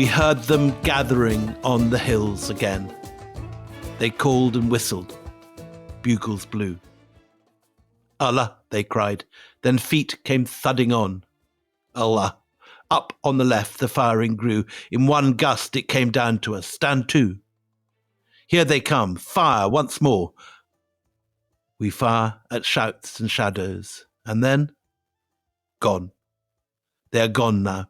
We heard them gathering on the hills again. They called and whistled. Bugles blew. Allah, they cried. Then feet came thudding on. Allah. Up on the left the firing grew. In one gust it came down to us. Stand to. Here they come. Fire once more. We fire at shouts and shadows. And then? Gone. They are gone now.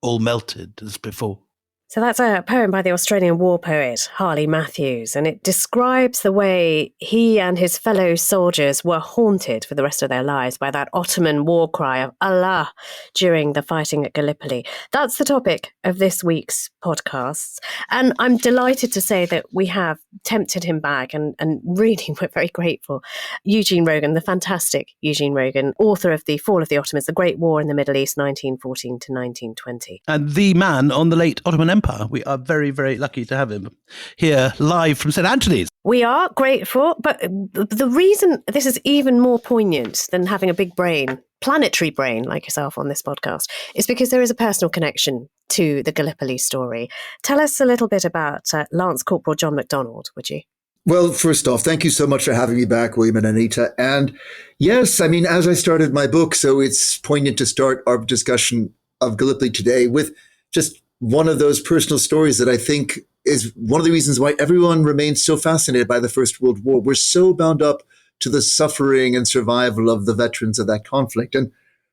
All melted as before. So that's a poem by the Australian war poet Harley Matthews, and it describes the way he and his fellow soldiers were haunted for the rest of their lives by that Ottoman war cry of Allah during the fighting at Gallipoli. That's the topic of this week's podcasts, and I'm delighted to say that we have tempted him back, and really we're very grateful. Eugene Rogan, the fantastic Eugene Rogan, author of The Fall of the Ottomans, The Great War in the Middle East, 1914 to 1920. And the man on the late Ottoman Empire. We are very, very lucky to have him here live from St. Anthony's. We are grateful, but the reason this is even more poignant than having a big brain, planetary brain like yourself on this podcast, is because there is a personal connection to the Gallipoli story. Tell us a little bit about Lance Corporal John MacDonald, would you? Well, first off, thank you so much for having me back, William and Anita. And yes, I mean, as I started my book, so it's poignant to start our discussion of Gallipoli today with just one of those personal stories that I think is one of the reasons why everyone remains so fascinated by the First World War. We're so bound up to the suffering and survival of the veterans of that conflict. And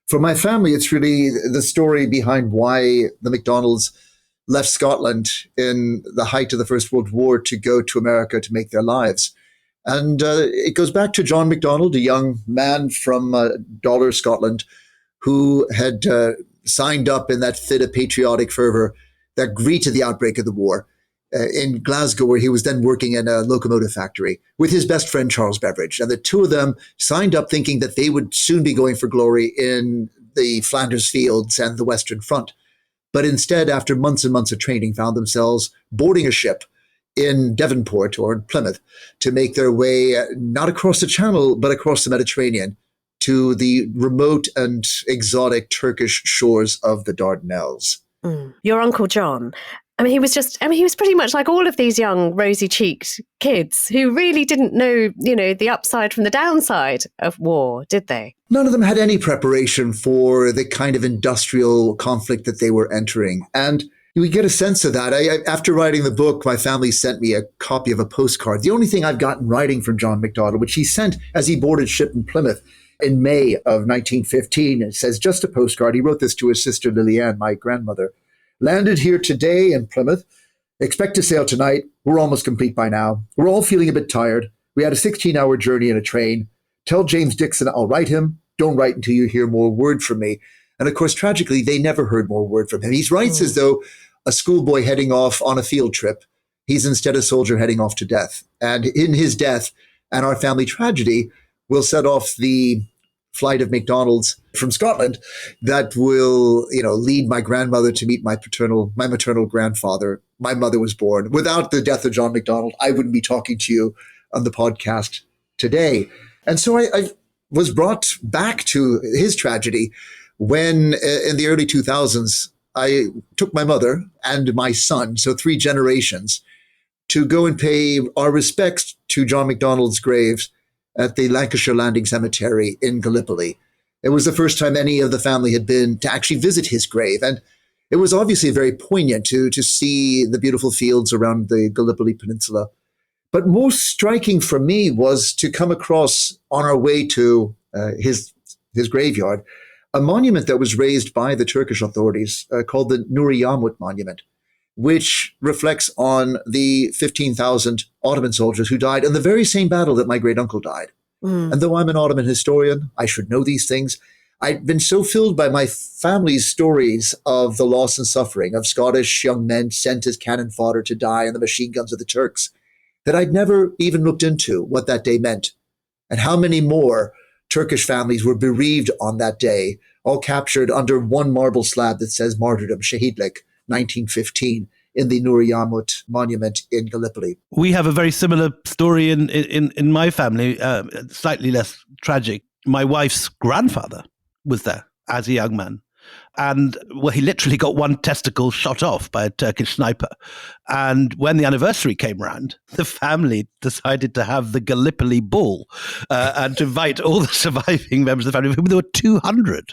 for my family, it's really the story behind why the MacDonalds left Scotland in the height of the First World War to go to America to make their lives. And it goes back to John MacDonald, a young man from Dollar, Scotland, who had signed up in that fit of patriotic fervor that greeted the outbreak of the war in Glasgow, where he was then working in a locomotive factory with his best friend, Charles Beveridge. And the two of them signed up thinking that they would soon be going for glory in the Flanders Fields and the Western Front. But instead, after months and months of training, found themselves boarding a ship in Davenport or in Plymouth to make their way not across the Channel, but across the Mediterranean to the remote and exotic Turkish shores of the Dardanelles. Your Uncle John, he was pretty much like all of these young rosy-cheeked kids who really didn't know, the upside from the downside of war, did they? None of them had any preparation for the kind of industrial conflict that they were entering. And we get a sense of that. After writing the book, my family sent me a copy of a postcard. The only thing I've gotten writing from John MacDonald, which he sent as he boarded ship in Plymouth in May of 1915. It says, just a postcard. He wrote this to his sister Liliane, my grandmother. Landed here today in Plymouth. Expect to sail tonight. We're almost complete by now. We're all feeling a bit tired. We had a 16-hour journey in a train. Tell James Dixon I'll write him. Don't write until you hear more word from me. And of course, tragically, they never heard more word from him. He writes as though a schoolboy heading off on a field trip. He's instead a soldier heading off to death. And in his death and our family tragedy, will set off the flight of MacDonalds from Scotland that will, lead my grandmother to meet my maternal grandfather. My mother was born. Without the death of John MacDonald, I wouldn't be talking to you on the podcast today. And so I was brought back to his tragedy when in the early 2000s, I took my mother and my son, so 3 generations, to go and pay our respects to John MacDonald's graves at the Lancashire Landing Cemetery in Gallipoli. It was the first time any of the family had been to actually visit his grave. And it was obviously very poignant to see the beautiful fields around the Gallipoli Peninsula. But most striking for me was to come across on our way to his graveyard, a monument that was raised by the Turkish authorities called the Nuri Yamut Monument, which reflects on the 15,000 Ottoman soldiers who died in the very same battle that my great uncle died. And though I'm an Ottoman historian, I should know these things. I've been so filled by my family's stories of the loss and suffering of Scottish young men sent as cannon fodder to die in the machine guns of the Turks that I'd never even looked into what that day meant and how many more Turkish families were bereaved on that day, all captured under one marble slab that says martyrdom, Shahidlik, 1915, in the Nuri Yamut monument in Gallipoli. We have a very similar story in my family, slightly less tragic. My wife's grandfather was there as a young man. And, well, he literally got one testicle shot off by a Turkish sniper. And when the anniversary came around, the family decided to have the Gallipoli ball and to invite all the surviving members of the family. There were 200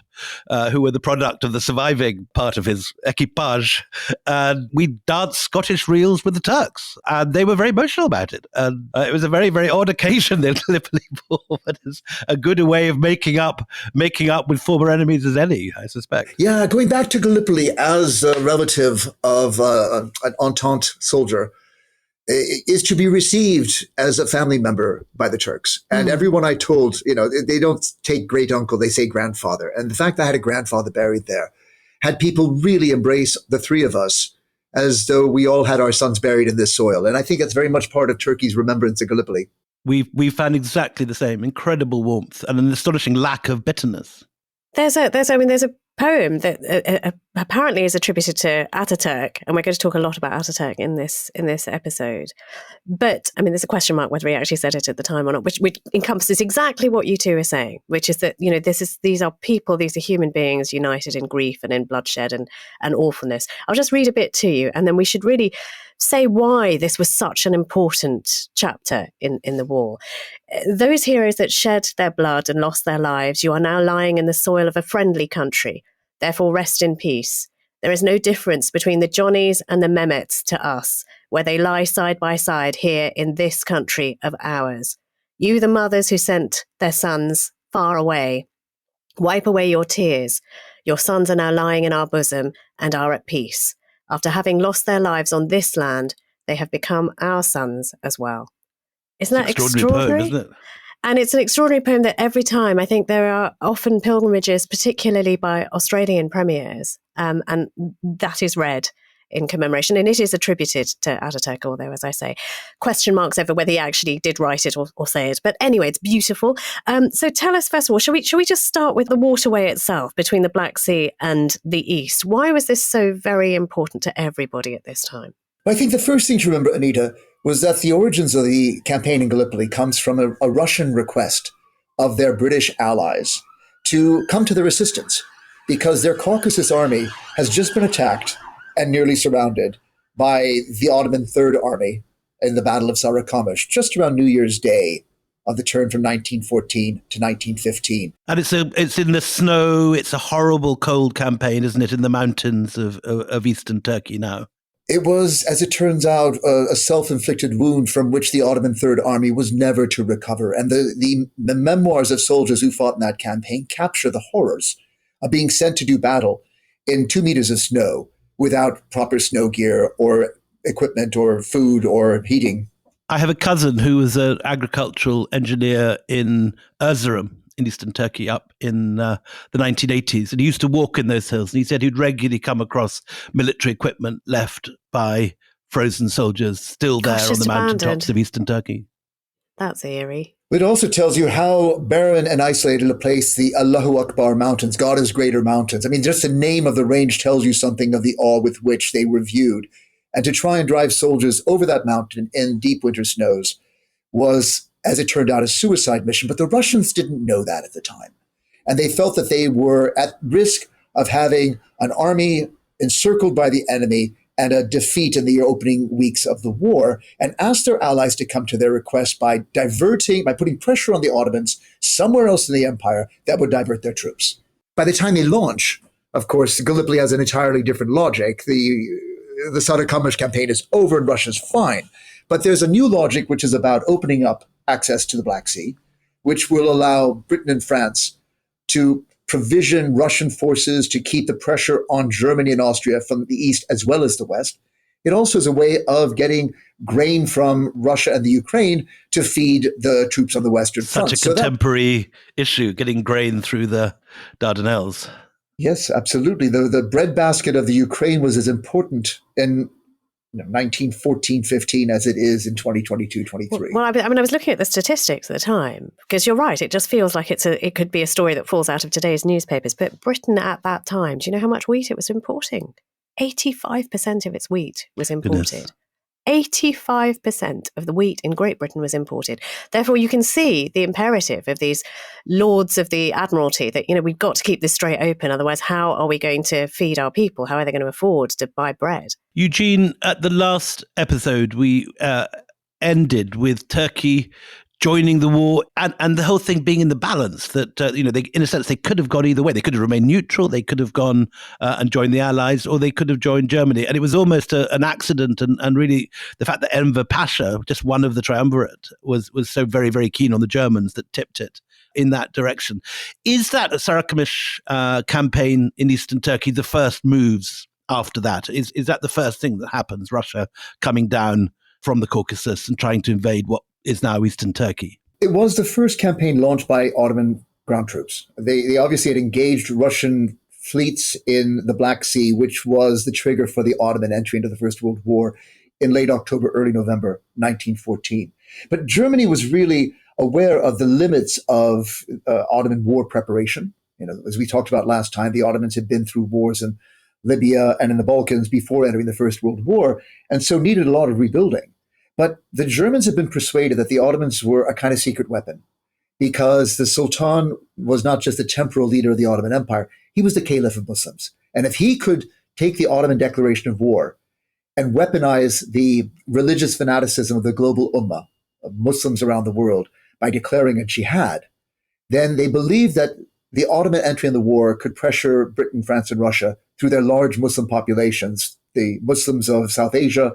who were the product of the surviving part of his equipage. And we danced Scottish reels with the Turks. And they were very emotional about it. And it was a very, very odd occasion, the Gallipoli ball. But it's a good way of making up with former enemies as any, I suspect. Yeah, going back to Gallipoli as a relative of an Entente soldier is to be received as a family member by the Turks. And everyone I told, they don't take great uncle, they say grandfather. And the fact that I had a grandfather buried there had people really embrace the three of us as though we all had our sons buried in this soil. And I think it's very much part of Turkey's remembrance of Gallipoli. We found exactly the same, incredible warmth and an astonishing lack of bitterness. There's a poem that apparently is attributed to Ataturk, and we're going to talk a lot about Ataturk in this episode. But there's a question mark whether he actually said it at the time or not, which encompasses exactly what you two are saying, which is that these are people, these are human beings united in grief and in bloodshed and awfulness. I'll just read a bit to you, and then we should really say why this was such an important chapter in the war. Those heroes that shed their blood and lost their lives, you are now lying in the soil of a friendly country. Therefore, rest in peace. There is no difference between the Johnnies and the Mehmets to us, where they lie side by side here in this country of ours. You, the mothers who sent their sons far away, wipe away your tears. Your sons are now lying in our bosom and are at peace. After having lost their lives on this land, they have become our sons as well. Isn't that extraordinary? Poem, isn't it? And it's an extraordinary poem that every time, I think there are often pilgrimages, particularly by Australian premiers, and that is read in commemoration. And it is attributed to Ataturk, although, as I say, question marks over whether he actually did write it or say it. But anyway, it's beautiful. So tell us, first of all, shall we just start with the waterway itself between the Black Sea and the East? Why was this so very important to everybody at this time? I think the first thing to remember, Anita, was that the origins of the campaign in Gallipoli comes from a Russian request of their British allies to come to their assistance because their Caucasus army has just been attacked and nearly surrounded by the Ottoman Third Army in the Battle of Sarıkamış, just around New Year's Day of the turn from 1914 to 1915. And it's in the snow. It's a horrible cold campaign, isn't it, in the mountains of eastern Turkey now? It was, as it turns out, a self-inflicted wound from which the Ottoman Third Army was never to recover. And the memoirs of soldiers who fought in that campaign capture the horrors of being sent to do battle in 2 meters of snow without proper snow gear or equipment or food or heating. I have a cousin who was an agricultural engineer in Erzurum in eastern Turkey up in the 1980s. And he used to walk in those hills. And he said he'd regularly come across military equipment left by frozen soldiers still there on the mountaintops of eastern Turkey. That's eerie. It also tells you how barren and isolated a place the Allahu Akbar mountains, God is greater mountains. Just the name of the range tells you something of the awe with which they were viewed. And to try and drive soldiers over that mountain in deep winter snows was, as it turned out, a suicide mission. But the Russians didn't know that at the time. And they felt that they were at risk of having an army encircled by the enemy and a defeat in the opening weeks of the war, and asked their allies to come to their request by putting pressure on the Ottomans somewhere else in the empire that would divert their troops. By the time they launch, of course, Gallipoli has an entirely different logic. The Sarıkamış campaign is over and Russia's fine. But there's a new logic which is about opening up access to the Black Sea, which will allow Britain and France to provision Russian forces to keep the pressure on Germany and Austria from the east as well as the west. It also is a way of getting grain from Russia and the Ukraine to feed the troops on the Western Front. Such a contemporary issue, getting grain through the Dardanelles. Yes, absolutely. The breadbasket of the Ukraine was as important in 1914-15 as it is in 2022-23. Well, I was looking at the statistics at the time, because you're right, it just feels like it could be a story that falls out of today's newspapers. But Britain at that time, do you know how much wheat it was importing? 85% of its wheat was imported. Goodness. 85% of the wheat in Great Britain was imported. Therefore, you can see the imperative of these lords of the Admiralty that, we've got to keep this strait open. Otherwise, how are we going to feed our people? How are they going to afford to buy bread? Eugene, at the last episode, we ended with Turkey joining the war and the whole thing being in the balance that, they, in a sense, they could have gone either way. They could have remained neutral. They could have gone and joined the Allies, or they could have joined Germany. And it was almost an accident. And really the fact that Enver Pasha, just one of the triumvirate, was so very, very keen on the Germans that tipped it in that direction. Is that Sarıkamış campaign in eastern Turkey the first moves after that? Is that the first thing that happens, Russia coming down from the Caucasus and trying to invade what is now eastern Turkey? It was the first campaign launched by Ottoman ground troops. They obviously had engaged Russian fleets in the Black Sea, which was the trigger for the Ottoman entry into the First World War in late October, early November 1914. But Germany was really aware of the limits of Ottoman war preparation. As we talked about last time, the Ottomans had been through wars in Libya and in the Balkans before entering the First World War, and so needed a lot of rebuilding. But the Germans had been persuaded that the Ottomans were a kind of secret weapon, because the Sultan was not just the temporal leader of the Ottoman Empire, he was the Caliph of Muslims. And if he could take the Ottoman declaration of war and weaponize the religious fanaticism of the global ummah, of Muslims around the world, by declaring a jihad, then they believed that the Ottoman entry in the war could pressure Britain, France, and Russia through their large Muslim populations, the Muslims of South Asia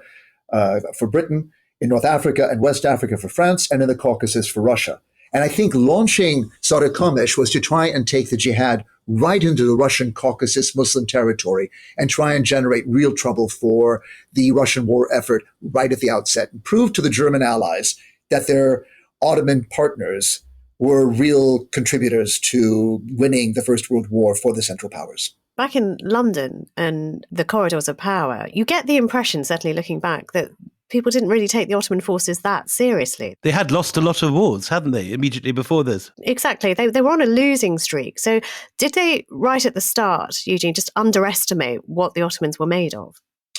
for Britain, in North Africa and West Africa for France, and in the Caucasus for Russia. And I think launching Sarıkamış was to try and take the jihad right into the Russian Caucasus Muslim territory and try and generate real trouble for the Russian war effort right at the outset, and prove to the German allies that their Ottoman partners were real contributors to winning the First World War for the Central Powers. Back in London and the corridors of power, you get the impression, certainly looking back, that people didn't really take the Ottoman forces that seriously. They had lost a lot of wars, hadn't they, immediately before this? Exactly. They were on a losing streak. So did they, right at the start, Eugene, just underestimate what the Ottomans were made of?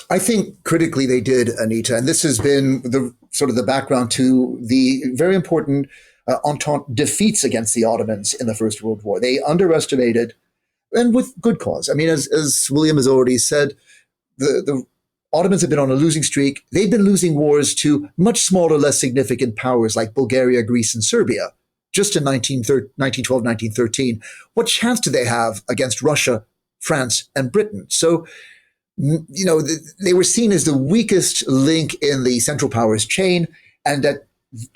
I think critically they did, Anita, and this has been the sort of the background to the very important Entente defeats against the Ottomans in the First World War. They underestimated, and with good cause. I mean, as William has already said, the Ottomans have been on a losing streak. They've been losing wars to much smaller, less significant powers like Bulgaria, Greece, and Serbia. Just in 1912, 1913, what chance do they have against Russia, France, and Britain? So, they were seen as the weakest link in the Central Powers chain, and that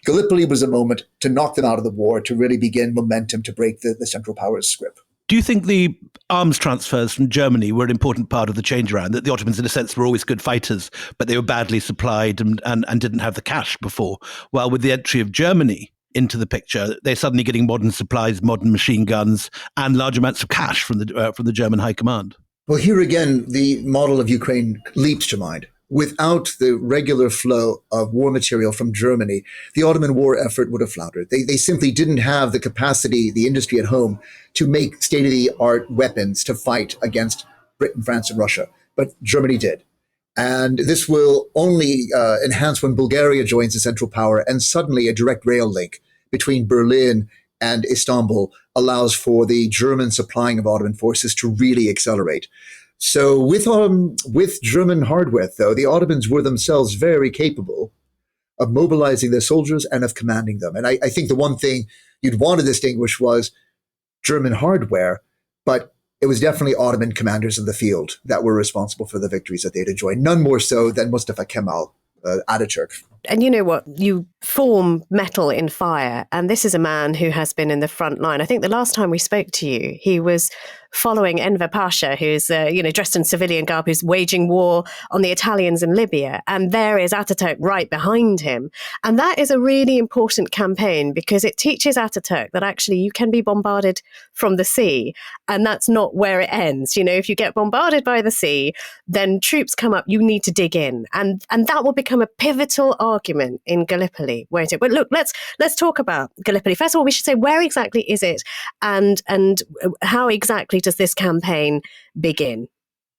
Gallipoli was a moment to knock them out of the war, to really begin momentum to break the Central Powers' grip. Do you think the arms transfers from Germany were an important part of the change around? That the Ottomans, in a sense, were always good fighters, but they were badly supplied and didn't have the cash before. While with the entry of Germany into the picture, they're suddenly getting modern supplies, modern machine guns, and large amounts of cash from the German High Command. Well, here again, the model of Ukraine leaps to mind. Without the regular flow of war material from Germany, the Ottoman war effort would have floundered. They simply didn't have the capacity, the industry at home, to make state-of-the-art weapons to fight against Britain, France, and Russia. But Germany did. And this will only enhance when Bulgaria joins the Central Power, and suddenly a direct rail link between Berlin and Istanbul allows for the German supplying of Ottoman forces to really accelerate. So with German hardware, though, the Ottomans were themselves very capable of mobilizing their soldiers and of commanding them. And I think the one thing you'd want to distinguish was German hardware, but it was definitely Ottoman commanders in the field that were responsible for the victories that they'd enjoyed, none more so than Mustafa Kemal Ataturk. And you know what? You form metal in fire. And this is a man who has been in the front line. I think the last time we spoke to you, he was following Enver Pasha, who's dressed in civilian garb, who's waging war on the Italians in Libya. And there is Ataturk right behind him. And that is a really important campaign because it teaches Ataturk that actually you can be bombarded from the sea. And that's not where it ends. If you get bombarded by the sea, then troops come up, you need to dig in. And that will become a pivotal argument in Gallipoli, won't it? But look, let's talk about Gallipoli. First of all, we should say, where exactly is it, and how exactly does this campaign begin?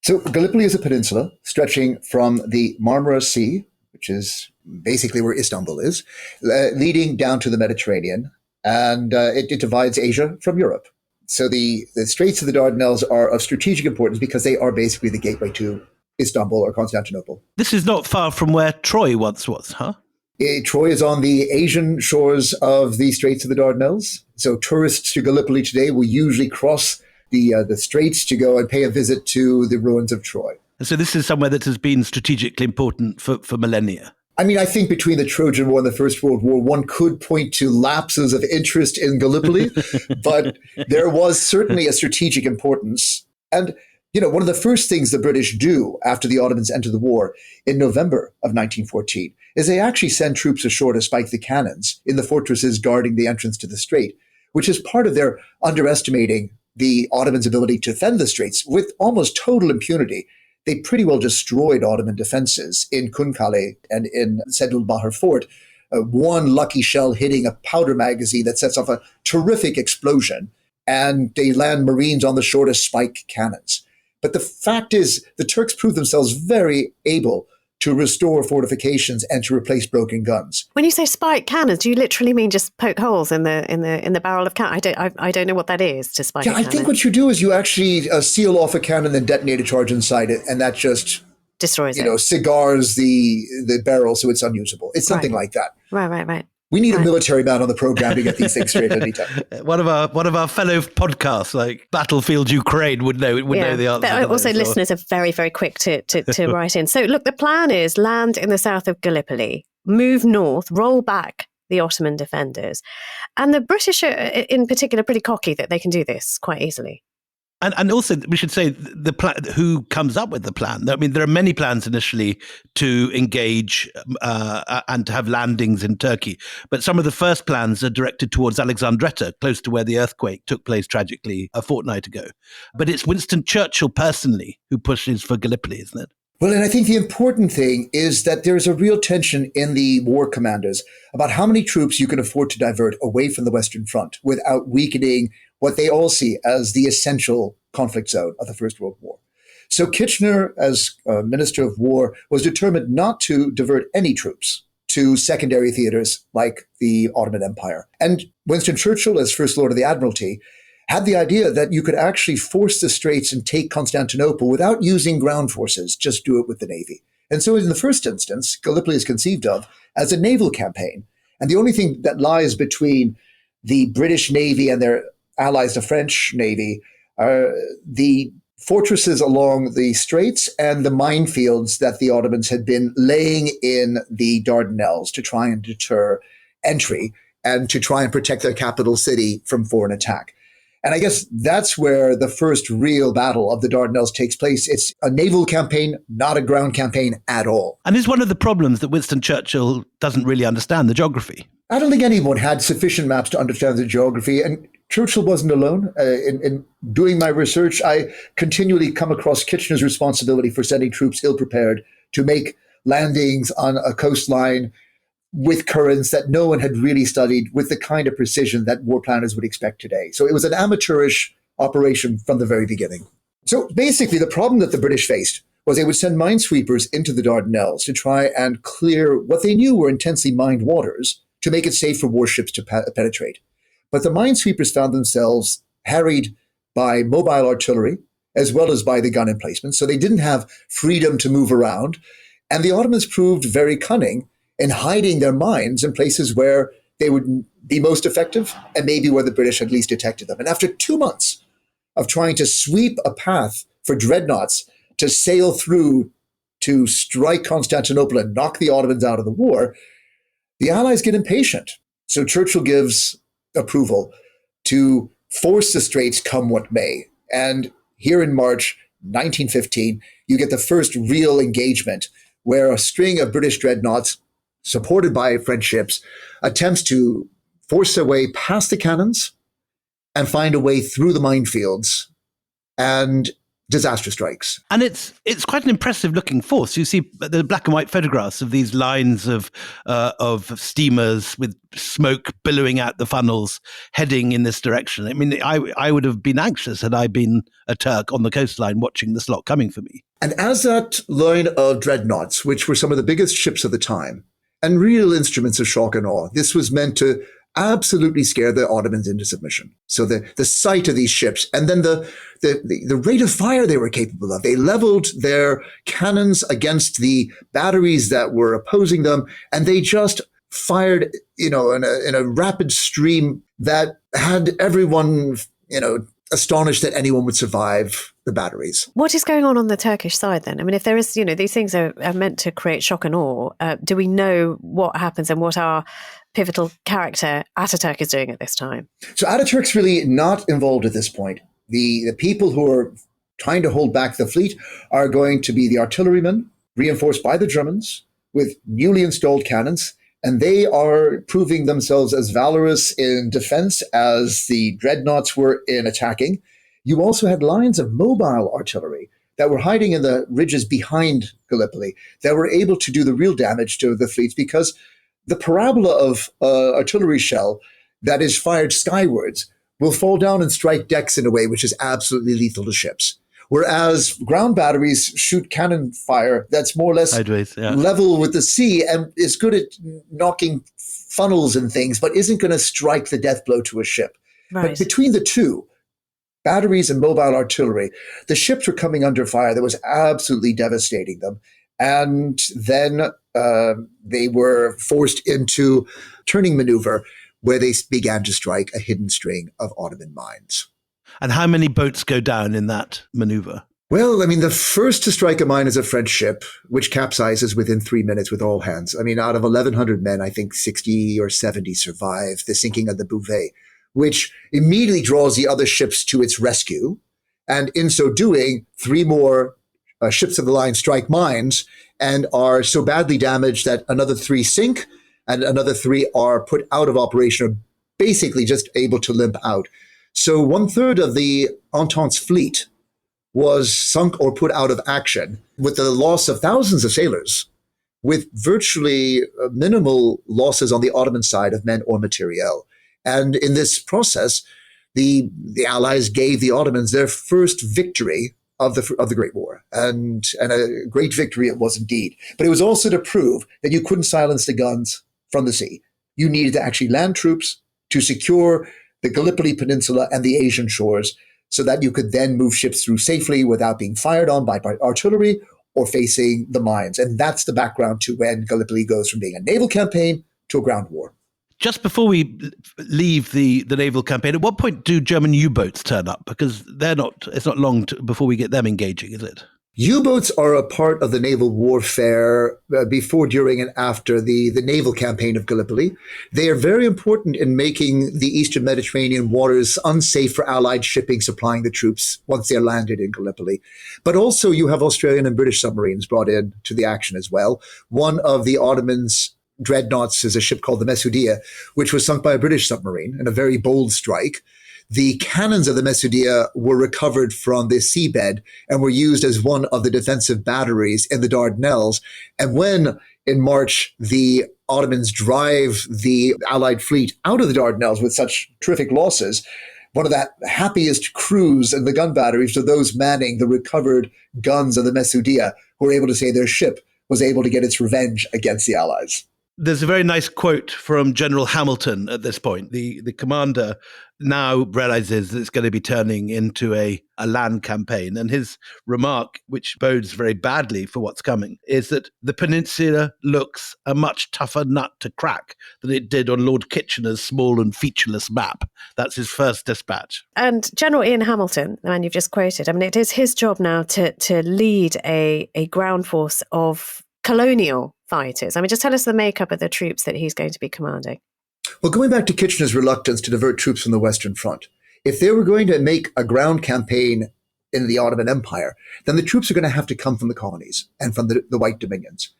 So Gallipoli is a peninsula stretching from the Marmara Sea which is basically where Istanbul is, leading down to the Mediterranean, and it divides Asia from Europe. So the Straits of the Dardanelles are of strategic importance because they are basically the gateway to Istanbul or Constantinople. This is not far from where Troy once was, huh? Troy is on the Asian shores of the Straits of the Dardanelles. So tourists to Gallipoli today will usually cross the straits to go and pay a visit to the ruins of Troy. And so this is somewhere that has been strategically important for millennia. I mean, I think between the Trojan War and the First World War, one could point to lapses of interest in Gallipoli, but there was certainly a strategic importance. And, one of the first things the British do after the Ottomans enter the war in November of 1914 is they actually send troops ashore to spike the cannons in the fortresses guarding the entrance to the strait, which is part of their underestimating the Ottomans' ability to defend the straits with almost total impunity. They pretty well destroyed Ottoman defenses in Kunkale and in Sedul Bahar Fort. One lucky shell hitting a powder magazine that sets off a terrific explosion, and they land Marines on the shore to spike cannons. But the fact is, the Turks proved themselves very able to restore fortifications and to replace broken guns. When you say spike cannons, do you literally mean just poke holes in the barrel of cannon? I don't know what that is to spike. Yeah, a cannon. I think what you do is you actually seal off a cannon and then detonate a charge inside it, and that just destroys it. Cigars the barrel so it's unusable. It's something like that. Right. We need a military man on the program to get these things straight, Anita. One of our fellow podcasts, like Battlefield Ukraine, would know the answer. But also, listeners are very, very quick to write in. So, look, the plan is land in the south of Gallipoli, move north, roll back the Ottoman defenders, and the British are, in particular, pretty cocky that they can do this quite easily. And also, we should say the plan. Who comes up with the plan? I mean, there are many plans initially to engage and to have landings in Turkey, but some of the first plans are directed towards Alexandretta, close to where the earthquake took place tragically a fortnight ago. But it's Winston Churchill personally who pushes for Gallipoli, isn't it? Well, and I think the important thing is that there is a real tension in the war commanders about how many troops you can afford to divert away from the Western Front without weakening what they all see as the essential conflict zone of the First World War. So Kitchener, as Minister of War, was determined not to divert any troops to secondary theaters like the Ottoman Empire. And Winston Churchill, as First Lord of the Admiralty, had the idea that you could actually force the straits and take Constantinople without using ground forces, just do it with the Navy. And so in the first instance, Gallipoli is conceived of as a naval campaign. And the only thing that lies between the British Navy and their allies, the French Navy, are the fortresses along the straits and the minefields that the Ottomans had been laying in the Dardanelles to try and deter entry and to try and protect their capital city from foreign attack. And I guess that's where the first real battle of the Dardanelles takes place. It's a naval campaign, not a ground campaign at all. And is one of the problems that Winston Churchill doesn't really understand the geography. I don't think anyone had sufficient maps to understand the geography, and Churchill wasn't alone. In doing my research, I continually come across Kitchener's responsibility for sending troops ill-prepared to make landings on a coastline with currents that no one had really studied with the kind of precision that war planners would expect today. So it was an amateurish operation from the very beginning. So basically, the problem that the British faced was they would send minesweepers into the Dardanelles to try and clear what they knew were intensely mined waters to make it safe for warships to penetrate. But the minesweepers found themselves harried by mobile artillery as well as by the gun emplacements, so they didn't have freedom to move around. And the Ottomans proved very cunning in hiding their mines in places where they would be most effective and maybe where the British had least detected them. And after 2 months of trying to sweep a path for dreadnoughts to sail through to strike Constantinople and knock the Ottomans out of the war, the Allies get impatient. So Churchill gives approval to force the straits come what may. And here in March 1915, you get the first real engagement where a string of British dreadnoughts supported by French ships attempts to force their way past the cannons and find a way through the minefields. And disaster strikes. And it's quite an impressive looking force. You see the black and white photographs of these lines of steamers with smoke billowing out the funnels heading in this direction. I mean, I would have been anxious had I been a Turk on the coastline watching this lot coming for me. And as that line of dreadnoughts, which were some of the biggest ships of the time, and real instruments of shock and awe, this was meant to absolutely scare the Ottomans into submission. So the sight of these ships, and then the rate of fire they were capable of. They leveled their cannons against the batteries that were opposing them, and they just fired, in a rapid stream that had everyone, astonished that anyone would survive the batteries. What is going on the Turkish side then? I mean, if there is, these things are meant to create shock and awe, do we know what happens and what our pivotal character Ataturk is doing at this time? So Ataturk's really not involved at this point. The people who are trying to hold back the fleet are going to be the artillerymen, reinforced by the Germans, with newly installed cannons, and they are proving themselves as valorous in defense as the dreadnoughts were in attacking. You also had lines of mobile artillery that were hiding in the ridges behind Gallipoli that were able to do the real damage to the fleets, because the parabola of artillery shell that is fired skywards will fall down and strike decks in a way which is absolutely lethal to ships. Whereas ground batteries shoot cannon fire that's more or less sideways, level with the sea and is good at knocking funnels and things, but isn't going to strike the death blow to a ship. Right. But between the two, batteries and mobile artillery, the ships were coming under fire that was absolutely devastating them. And then they were forced into turning maneuver, where they began to strike a hidden string of Ottoman mines. And how many boats go down in that maneuver? Well, I mean, the first to strike a mine is a French ship, which capsizes within 3 minutes with all hands. I mean, out of 1,100 men, I think 60 or 70 survive the sinking of the Bouvet, which immediately draws the other ships to its rescue. And in so doing, 3 more ships of the line strike mines and are so badly damaged that another 3 sink and another 3 are put out of operation, or basically just able to limp out. So 1/3 of the Entente's fleet was sunk or put out of action, with the loss of thousands of sailors, with virtually minimal losses on the Ottoman side of men or materiel. And in this process, the Allies gave the Ottomans their first victory of the Great War, and a great victory it was indeed. But it was also to prove that you couldn't silence the guns from the sea. You needed to actually land troops to secure the Gallipoli Peninsula and the Asian shores, so that you could then move ships through safely without being fired on by artillery or facing the mines. And that's the background to when Gallipoli goes from being a naval campaign to a ground war. Just before we leave the naval campaign, at what point do German U-boats turn up? Because it's not long before we get them engaging, is it? U-boats are a part of the naval warfare before, during, and after the naval campaign of Gallipoli. They are very important in making the Eastern Mediterranean waters unsafe for Allied shipping supplying the troops once they're landed in Gallipoli. But also you have Australian and British submarines brought in to the action as well. One of the Ottomans' dreadnoughts is a ship called the Mesoudia, which was sunk by a British submarine in a very bold strike. The cannons of the Mesoudia were recovered from the seabed and were used as one of the defensive batteries in the Dardanelles. And when, in March, the Ottomans drive the Allied fleet out of the Dardanelles with such terrific losses, one of the happiest crews in the gun batteries are those manning the recovered guns of the Mesoudia, who were able to say their ship was able to get its revenge against the Allies. There's a very nice quote from General Hamilton at this point. The commander now realizes that it's going to be turning into a land campaign. And his remark, which bodes very badly for what's coming, is that the peninsula looks a much tougher nut to crack than it did on Lord Kitchener's small and featureless map. That's his first dispatch. And General Ian Hamilton, the man you've just quoted, I mean, it is his job now to lead a ground force of colonial fighters. I mean, just tell us the makeup of the troops that he's going to be commanding. Well, going back to Kitchener's reluctance to divert troops from the Western Front, if they were going to make a ground campaign in the Ottoman Empire, then the troops are going to have to come from the colonies and from the White Dominions.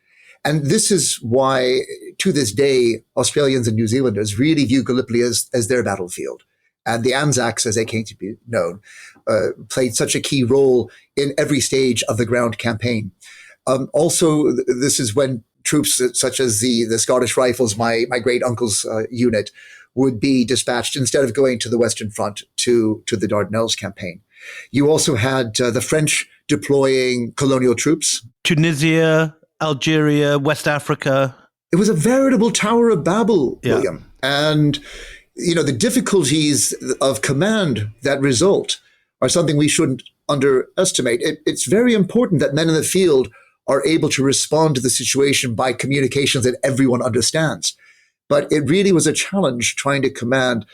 And this is why, to this day, Australians and New Zealanders really view Gallipoli as their battlefield. and the Anzacs, as they came to be known, played such a key role in every stage of the ground campaign. Also, this is when troops such as the Scottish Rifles, my great uncle's unit, would be dispatched instead of going to the Western Front to the Dardanelles campaign. You also had the French deploying colonial troops. Tunisia, Algeria, West Africa. It was a veritable Tower of Babel, William. And, the difficulties of command that result are something we shouldn't underestimate. It's very important that men in the field are able to respond to the situation by communications that everyone understands. But it really was a challenge trying to command,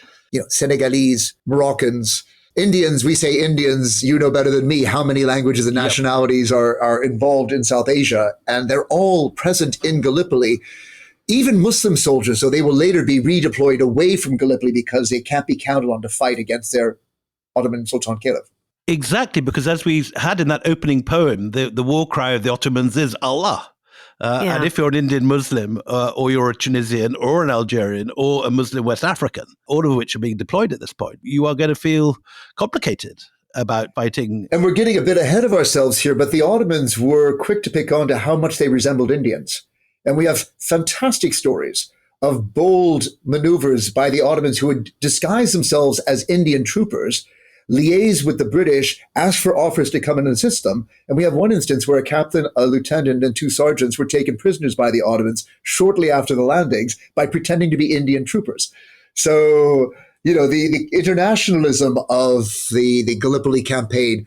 Senegalese, Moroccans, Indians. We say Indians, you know better than me how many languages and nationalities are involved in South Asia, and they're all present in Gallipoli. Even Muslim soldiers, so they will later be redeployed away from Gallipoli because they can't be counted on to fight against their Ottoman Sultan Caliph. Exactly, because as we had in that opening poem, the war cry of the Ottomans is Allah. And if you're an Indian Muslim or you're a Tunisian or an Algerian or a Muslim West African, all of which are being deployed at this point, you are going to feel complicated about fighting. And we're getting a bit ahead of ourselves here, but the Ottomans were quick to pick on to how much they resembled Indians. And we have fantastic stories of bold maneuvers by the Ottomans who would disguise themselves as Indian troopers, liaise with the British, ask for offers to come and assist them. And we have one instance where a captain, a lieutenant, and 2 sergeants were taken prisoners by the Ottomans shortly after the landings by pretending to be Indian troopers. So, the internationalism of the Gallipoli campaign,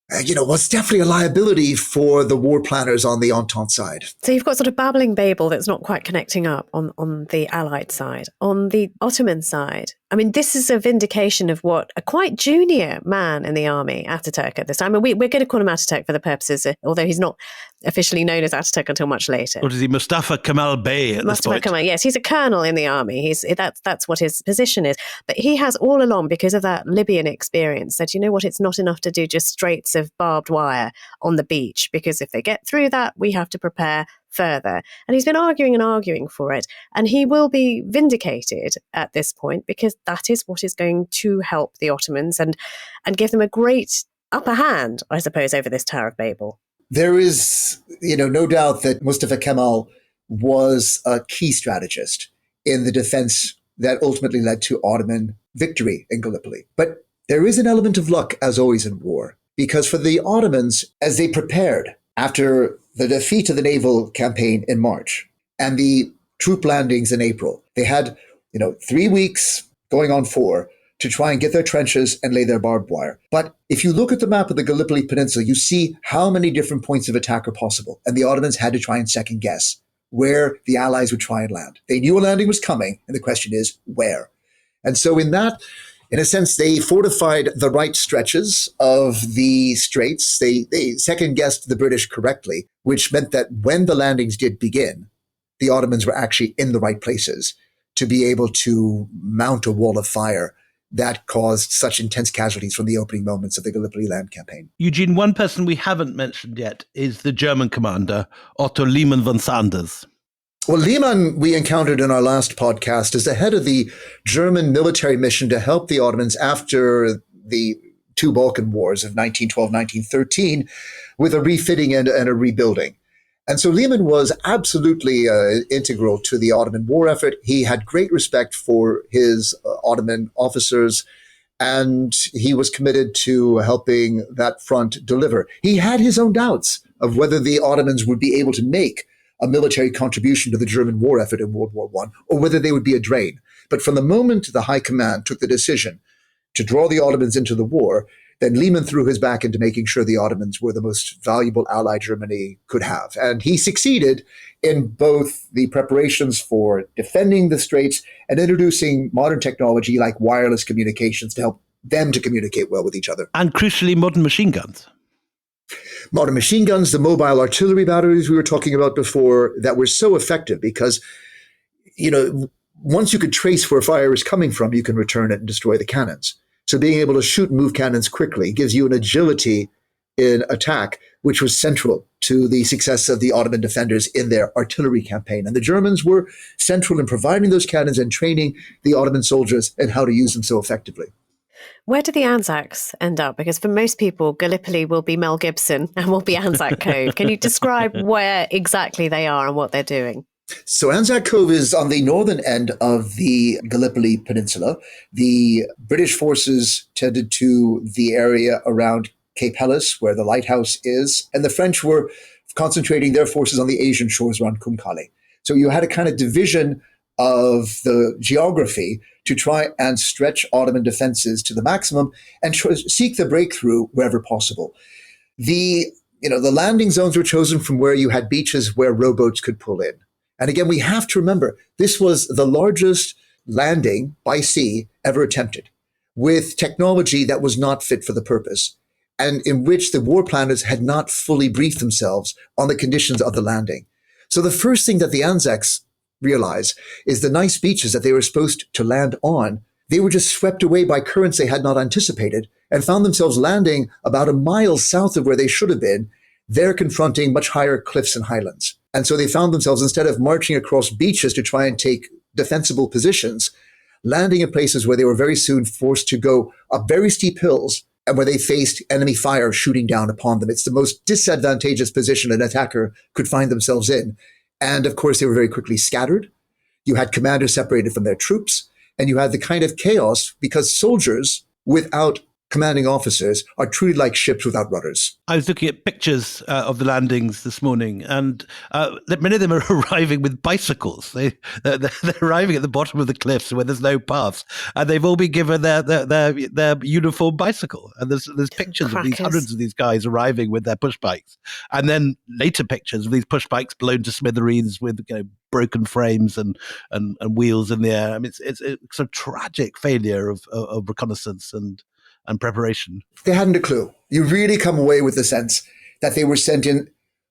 was definitely a liability for the war planners on the Entente side. So you've got sort of babbling Babel that's not quite connecting up on the Allied side. On the Ottoman side, this is a vindication of what a quite junior man in the army, Ataturk, at this time. We're going to call him Ataturk for the purposes, although he's not officially known as Ataturk until much later. Or is he Mustafa Kemal Bey at this point? Kemal, yes, he's a colonel in the army. That's what his position is. But he has all along, because of that Libyan experience, said, it's not enough to do just straits of barbed wire on the beach, because if they get through that, we have to prepare further. And he's been arguing for it. And he will be vindicated at this point, because that is what is going to help the Ottomans and give them a great upper hand, I suppose, over this Tower of Babel. There is, no doubt that Mustafa Kemal was a key strategist in the defense that ultimately led to Ottoman victory in Gallipoli. But there is an element of luck, as always in war, because for the Ottomans, as they prepared after the defeat of the naval campaign in March and the troop landings in April, they had, 3 weeks going on 4 to try and get their trenches and lay their barbed wire. But if you look at the map of the Gallipoli Peninsula, you see how many different points of attack are possible. And the Ottomans had to try and second guess where the Allies would try and land. They knew a landing was coming, and the question is, where? And so in a sense, they fortified the right stretches of the straits. They second-guessed the British correctly, which meant that when the landings did begin, the Ottomans were actually in the right places to be able to mount a wall of fire that caused such intense casualties from the opening moments of the Gallipoli land campaign. Eugene, one person we haven't mentioned yet is the German commander, Otto Lehmann von Sanders. Well, Lehmann, we encountered in our last podcast, as the head of the German military mission to help the Ottomans after the 2 Balkan Wars of 1912-1913 with a refitting and a rebuilding. And so Lehmann was absolutely integral to the Ottoman war effort. He had great respect for his Ottoman officers, and he was committed to helping that front deliver. He had his own doubts of whether the Ottomans would be able to make a military contribution to the German war effort in World War I, or whether they would be a drain. But from the moment the High Command took the decision to draw the Ottomans into the war, then Lehmann threw his back into making sure the Ottomans were the most valuable ally Germany could have. And he succeeded in both the preparations for defending the straits and introducing modern technology like wireless communications to help them to communicate well with each other. And crucially, modern machine guns. Modern machine guns, the mobile artillery batteries we were talking about before, that were so effective because, once you could trace where fire is coming from, you can return it and destroy the cannons. So being able to shoot and move cannons quickly gives you an agility in attack, which was central to the success of the Ottoman defenders in their artillery campaign. And the Germans were central in providing those cannons and training the Ottoman soldiers in how to use them so effectively. Where do the Anzacs end up? Because for most people, Gallipoli will be Mel Gibson and will be Anzac Cove. Can you describe where exactly they are and what they're doing? So Anzac Cove is on the northern end of the Gallipoli Peninsula. The British forces tended to the area around Cape Helles, where the lighthouse is, and the French were concentrating their forces on the Asian shores around Kumkale. So you had a kind of division of the geography to try and stretch Ottoman defenses to the maximum and seek the breakthrough wherever possible. The landing zones were chosen from where you had beaches where rowboats could pull in. And again, we have to remember, this was the largest landing by sea ever attempted, with technology that was not fit for the purpose, and in which the war planners had not fully briefed themselves on the conditions of the landing. So the first thing that the Anzacs realize is the nice beaches that they were supposed to land on, they were just swept away by currents they had not anticipated and found themselves landing about a mile south of where they should have been, there confronting much higher cliffs and highlands. And so they found themselves, instead of marching across beaches to try and take defensible positions, landing in places where they were very soon forced to go up very steep hills and where they faced enemy fire shooting down upon them. It's the most disadvantageous position an attacker could find themselves in. And of course, they were very quickly scattered. You had commanders separated from their troops, and you had the kind of chaos because soldiers without commanding officers are treated like ships without rudders. I was looking at pictures of the landings this morning, and many of them are arriving with bicycles. They're arriving at the bottom of the cliffs where there's no paths, and they've all been given their uniform bicycle. And there's pictures of these hundreds of these guys arriving with their push bikes, and then later pictures of these push bikes blown to smithereens with broken frames and wheels in the air. I mean, it's a tragic failure of reconnaissance and preparation. They hadn't a clue. You really come away with the sense that they were sent in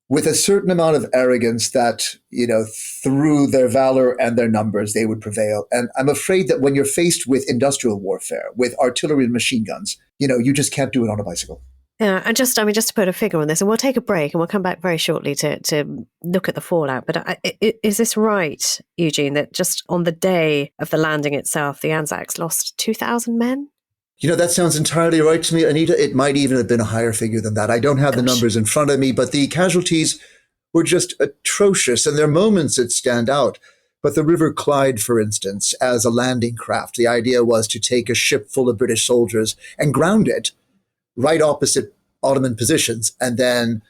with a certain amount of arrogance that, through their valor and their numbers, they would prevail. And I'm afraid that when you're faced with industrial warfare, with artillery and machine guns, you just can't do it on a bicycle. Yeah, and just to put a figure on this, and we'll take a break and we'll come back very shortly to look at the fallout. But is this right, Eugene, that just on the day of the landing itself, the Anzacs lost 2,000 men? That sounds entirely right to me, Anita. It might even have been a higher figure than that. I don't have the numbers in front of me, but the casualties were just atrocious, and there are moments that stand out. But the River Clyde, for instance, as a landing craft, the idea was to take a ship full of British soldiers and ground it right opposite Ottoman positions, and then,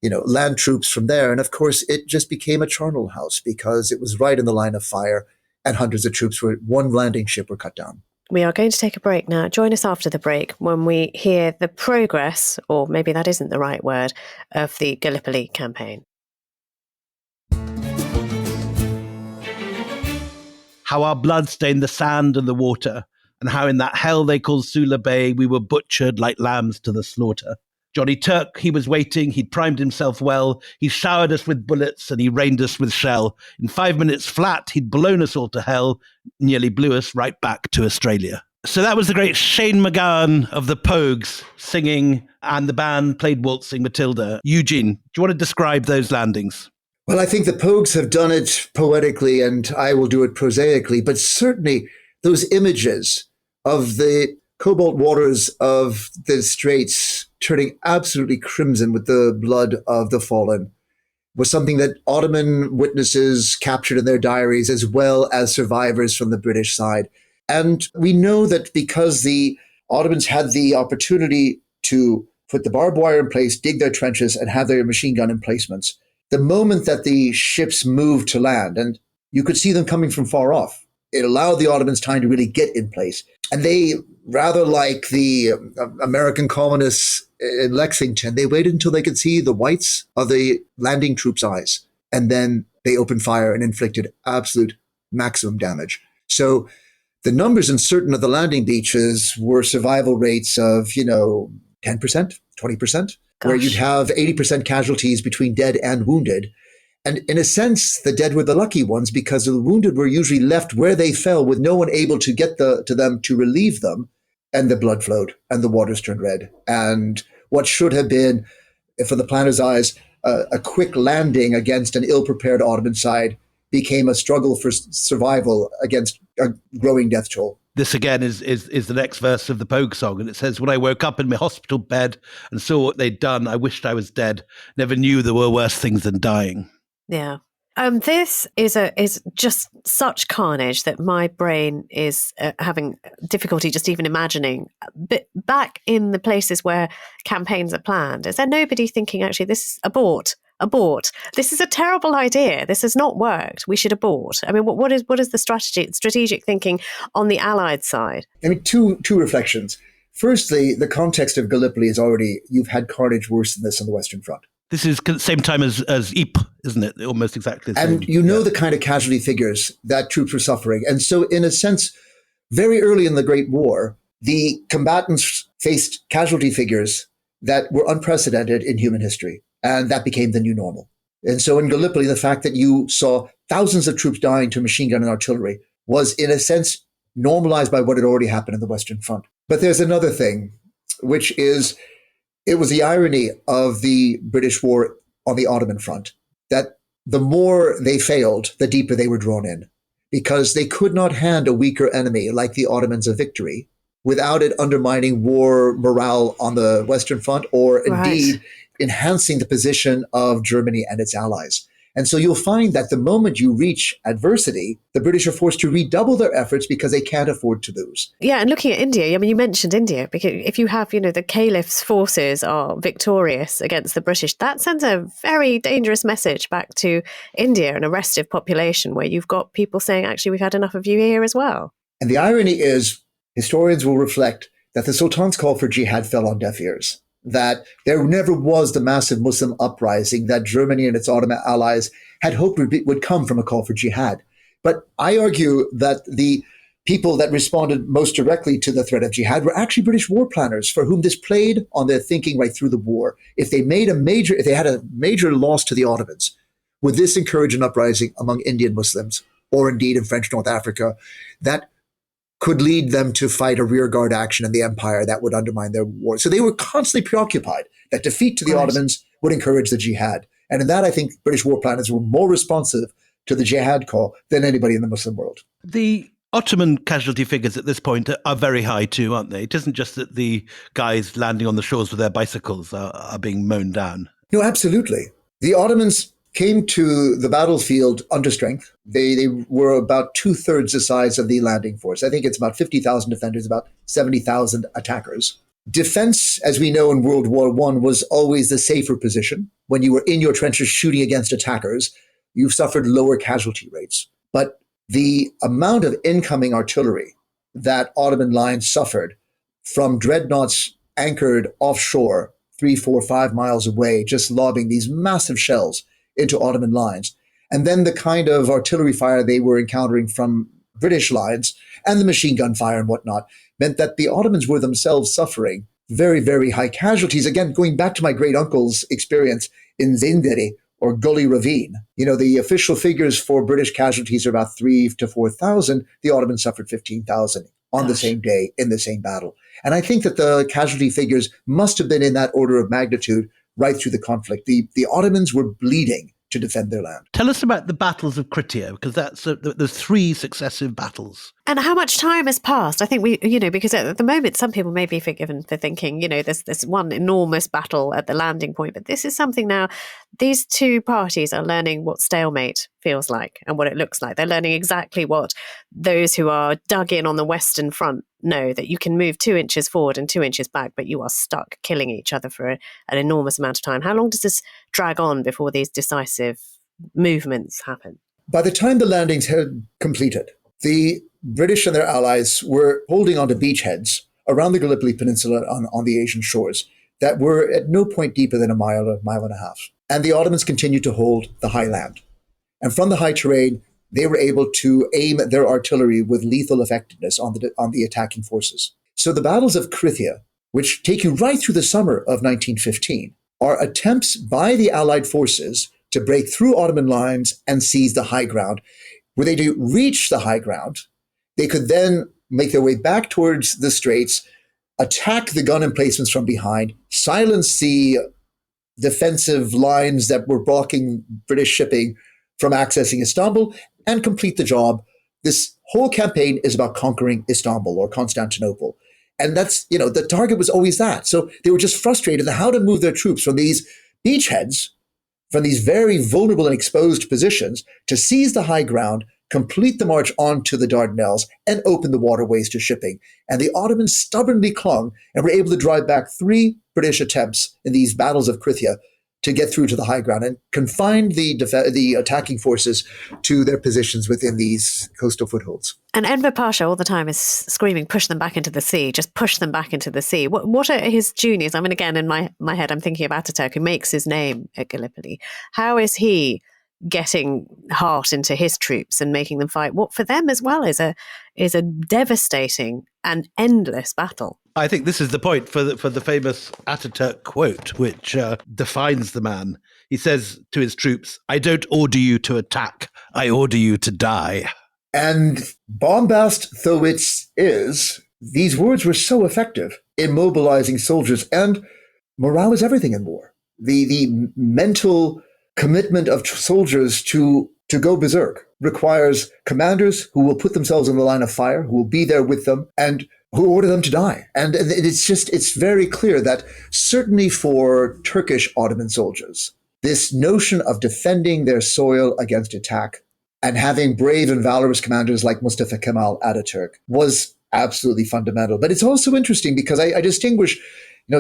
land troops from there. And of course, it just became a charnel house because it was right in the line of fire, and hundreds of troops one landing ship were cut down. We are going to take a break now. Join us after the break when we hear the progress, or maybe that isn't the right word, of the Gallipoli campaign. How our blood stained the sand and the water, and how in that hell they call Sula Bay we were butchered like lambs to the slaughter. Johnny Turk, he was waiting, he'd primed himself well, he showered us with bullets and he rained us with shell. In 5 minutes flat, he'd blown us all to hell, nearly blew us right back to Australia. So that was the great Shane MacGowan of the Pogues singing, and the band played Waltzing Matilda. Eugene, do you want to describe those landings? Well, I think the Pogues have done it poetically, and I will do it prosaically, but certainly those images of the cobalt waters of the Straits turning absolutely crimson with the blood of the fallen was something that Ottoman witnesses captured in their diaries, as well as survivors from the British side. And we know that because the Ottomans had the opportunity to put the barbed wire in place, dig their trenches, and have their machine gun emplacements, the moment that the ships moved to land, and you could see them coming from far off, it allowed the Ottomans time to really get in place. And they, rather like the American colonists in Lexington, they waited until they could see the whites of the landing troops' eyes. And then they opened fire and inflicted absolute maximum damage. So the numbers in certain of the landing beaches were survival rates of, 10%, 20%, where you'd have 80% casualties between dead and wounded. And in a sense, the dead were the lucky ones because the wounded were usually left where they fell with no one able to get to them to relieve them. And the blood flowed and the waters turned red. And what should have been, for the planners' eyes, a quick landing against an ill-prepared Ottoman side became a struggle for survival against a growing death toll. This again is the next verse of the Pogue song, and it says, "When I woke up in my hospital bed and saw what they'd done, I wished I was dead. Never knew there were worse things than dying." Yeah. This is just such carnage that my brain is having difficulty just even imagining. But back in the places where campaigns are planned, is there nobody thinking, actually, this is abort? This is a terrible idea. This has not worked. We should abort. I mean, what is the strategic thinking on the Allied side? I mean, two reflections. Firstly, the context of Gallipoli is already, you've had carnage worse than this on the Western Front. This is the same time as Ypres, isn't it? Almost exactly the same. And you know the kind of casualty figures that troops were suffering. And so, in a sense, very early in the Great War, the combatants faced casualty figures that were unprecedented in human history. And that became the new normal. And so in Gallipoli, the fact that you saw thousands of troops dying to machine gun and artillery was, in a sense, normalized by what had already happened in the Western Front. But there's another thing, which is, it was the irony of the British war on the Ottoman front, that the more they failed, the deeper they were drawn in, because they could not hand a weaker enemy like the Ottomans a victory without it undermining war morale on the Western Front, or indeed enhancing the position of Germany and its allies. And so you'll find that the moment you reach adversity, the British are forced to redouble their efforts because they can't afford to lose. Yeah, and looking at India, I mean, you mentioned India, because if you have, the Caliph's forces are victorious against the British, that sends a very dangerous message back to India, an a restive population where you've got people saying, actually, we've had enough of you here as well. And the irony is, historians will reflect that the Sultan's call for jihad fell on deaf ears, that there never was the massive Muslim uprising that Germany and its Ottoman allies had hoped would come from a call for jihad. But I argue that the people that responded most directly to the threat of jihad were actually British war planners, for whom this played on their thinking right through the war. If they had a major loss to the Ottomans, would this encourage an uprising among Indian Muslims, or indeed in French North Africa, that could lead them to fight a rearguard action in the empire that would undermine their war? So they were constantly preoccupied that defeat to the Ottomans would encourage the jihad. And in that, I think British war planners were more responsive to the jihad call than anybody in the Muslim world. The Ottoman casualty figures at this point are very high too, aren't they? It isn't just that the guys landing on the shores with their bicycles are being mown down. No, absolutely. The Ottomans came to the battlefield under strength. They were about 2/3 the size of the landing force. I think it's about 50,000 defenders, about 70,000 attackers. Defense, as we know in World War I, was always the safer position. When you were in your trenches shooting against attackers, you suffered lower casualty rates. But the amount of incoming artillery that Ottoman lines suffered from dreadnoughts anchored offshore 3, 4, 5 miles away, just lobbing these massive shells into Ottoman lines, and then the kind of artillery fire they were encountering from British lines and the machine gun fire and whatnot, meant that the Ottomans were themselves suffering very, very high casualties. Again, going back to my great uncle's experience in Zinderi or Gully Ravine, the official figures for British casualties are about 3,000 to 4,000. The Ottomans suffered 15,000 on the same day in the same battle. And I think that the casualty figures must have been in that order of magnitude right through the conflict. The Ottomans were bleeding to defend their land. Tell us about the battles of Krithia, because that's the 3 successive battles. And how much time has passed? I think because at the moment, some people may be forgiven for thinking, there's this one enormous battle at the landing point, but this is something now, these two parties are learning what stalemate feels like and what it looks like. They're learning exactly what those who are dug in on the Western Front know, that you can move 2 inches forward and 2 inches back, but you are stuck killing each other for an enormous amount of time. How long does this drag on before these decisive movements happen? By the time the landings had completed, the British and their allies were holding onto beachheads around the Gallipoli Peninsula on the Asian shores that were at no point deeper than a mile and a half. And the Ottomans continued to hold the high land. And from the high terrain, they were able to aim their artillery with lethal effectiveness on the attacking forces. So the battles of Krithia, which take you right through the summer of 1915, are attempts by the Allied forces to break through Ottoman lines and seize the high ground. Were they to reach the high ground, they could then make their way back towards the straits, attack the gun emplacements from behind, silence the defensive lines that were blocking British shipping from accessing Istanbul, and complete the job. This whole campaign is about conquering Istanbul or Constantinople. And that's, the target was always that. So they were just frustrated at how to move their troops from these beachheads, from these very vulnerable and exposed positions, to seize the high ground, complete the march onto the Dardanelles, and open the waterways to shipping. And the Ottomans stubbornly clung and were able to drive back 3 British attempts in these battles of Krithia to get through to the high ground and confined the attacking forces to their positions within these coastal footholds. And Enver Pasha all the time is screaming, push them back into the sea, just push them back into the sea. What are his juniors? I mean, again, in my head, I'm thinking of Ataturk, who makes his name at Gallipoli. How is he getting heart into his troops and making them fight what for them as well is a devastating and endless battle? I think this is the point for the famous Ataturk quote, which defines the man. He says to his troops, "I don't order you to attack, I order you to die." And bombast though it is, these words were so effective in mobilizing soldiers, and morale is everything in war. The mental commitment of soldiers to go berserk requires commanders who will put themselves in the line of fire, who will be there with them, and who order them to die. And it's very clear that certainly for Turkish Ottoman soldiers, this notion of defending their soil against attack and having brave and valorous commanders like Mustafa Kemal Ataturk was absolutely fundamental. But it's also interesting because I distinguish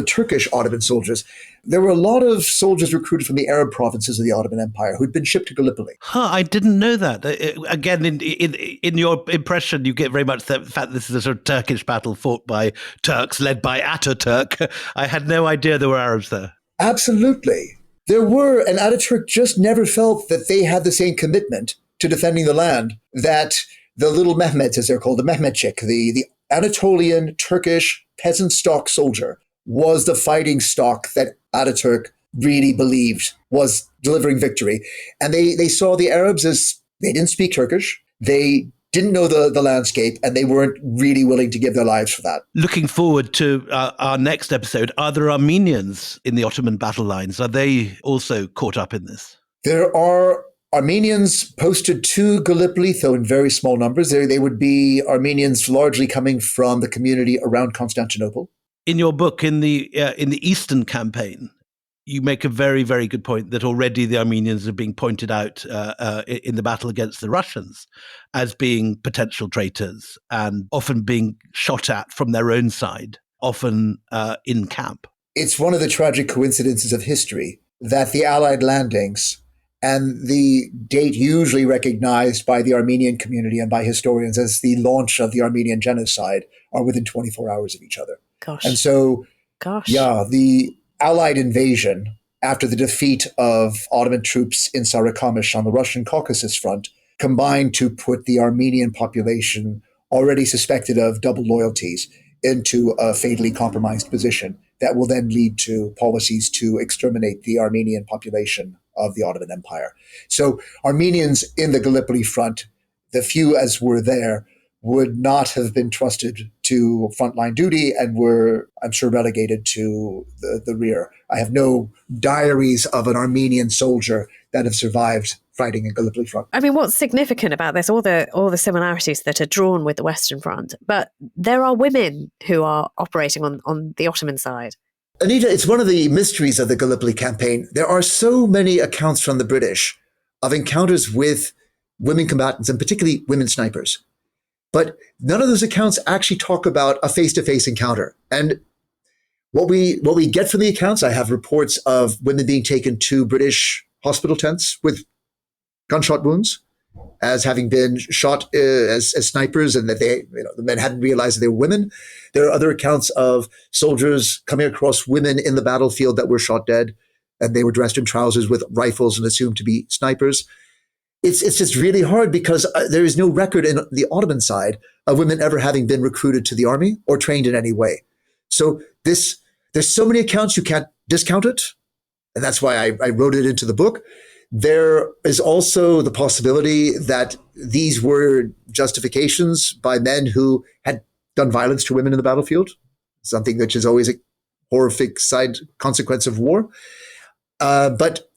Turkish Ottoman soldiers. There were a lot of soldiers recruited from the Arab provinces of the Ottoman Empire who'd been shipped to Gallipoli. I didn't know that. Again, in your impression, you get very much the fact this is a sort of Turkish battle fought by Turks, led by Ataturk. I had no idea there were Arabs there. Absolutely. There were, and Ataturk just never felt that they had the same commitment to defending the land that the little Mehmets, as they're called, the Mehmetçik, the Anatolian Turkish peasant stock soldier, was the fighting stock that Ataturk really believed was delivering victory. And they saw the Arabs as, they didn't speak Turkish, they didn't know the landscape, and they weren't really willing to give their lives for that. Looking forward to our next episode, are there Armenians in the Ottoman battle lines? Are they also caught up in this? There are Armenians posted to Gallipoli, though in very small numbers. They would be Armenians largely coming from the community around Constantinople. In your book, in the Eastern campaign, you make a very, very good point that already the Armenians are being pointed out in the battle against the Russians as being potential traitors and often being shot at from their own side, often in camp. It's one of the tragic coincidences of history that the Allied landings and the date usually recognized by the Armenian community and by historians as the launch of the Armenian genocide are within 24 hours of each other. Gosh. And so, the Allied invasion after the defeat of Ottoman troops in Sarıkamış on the Russian Caucasus front combined to put the Armenian population, already suspected of double loyalties, into a fatally compromised position that will then lead to policies to exterminate the Armenian population of the Ottoman Empire. So Armenians in the Gallipoli front, the few as were there, would not have been trusted to frontline duty and were, I'm sure, relegated to the rear. I have no diaries of an Armenian soldier that have survived fighting in Gallipoli front. I mean, what's significant about this, all the similarities that are drawn with the Western Front, but there are women who are operating on the Ottoman side. Anita, it's one of the mysteries of the Gallipoli campaign. There are so many accounts from the British of encounters with women combatants, and particularly women snipers. But none of those accounts actually talk about a face-to-face encounter. And what we get from the accounts, I have reports of women being taken to British hospital tents with gunshot wounds as having been shot as snipers, and that the men hadn't realized that they were women. There are other accounts of soldiers coming across women in the battlefield that were shot dead, and they were dressed in trousers with rifles and assumed to be snipers. It's just really hard because there is no record in the Ottoman side of women ever having been recruited to the army or trained in any way. So there's so many accounts you can't discount it, and that's why I wrote it into the book. There is also the possibility that these were justifications by men who had done violence to women in the battlefield. something which is always a horrific side consequence of war. But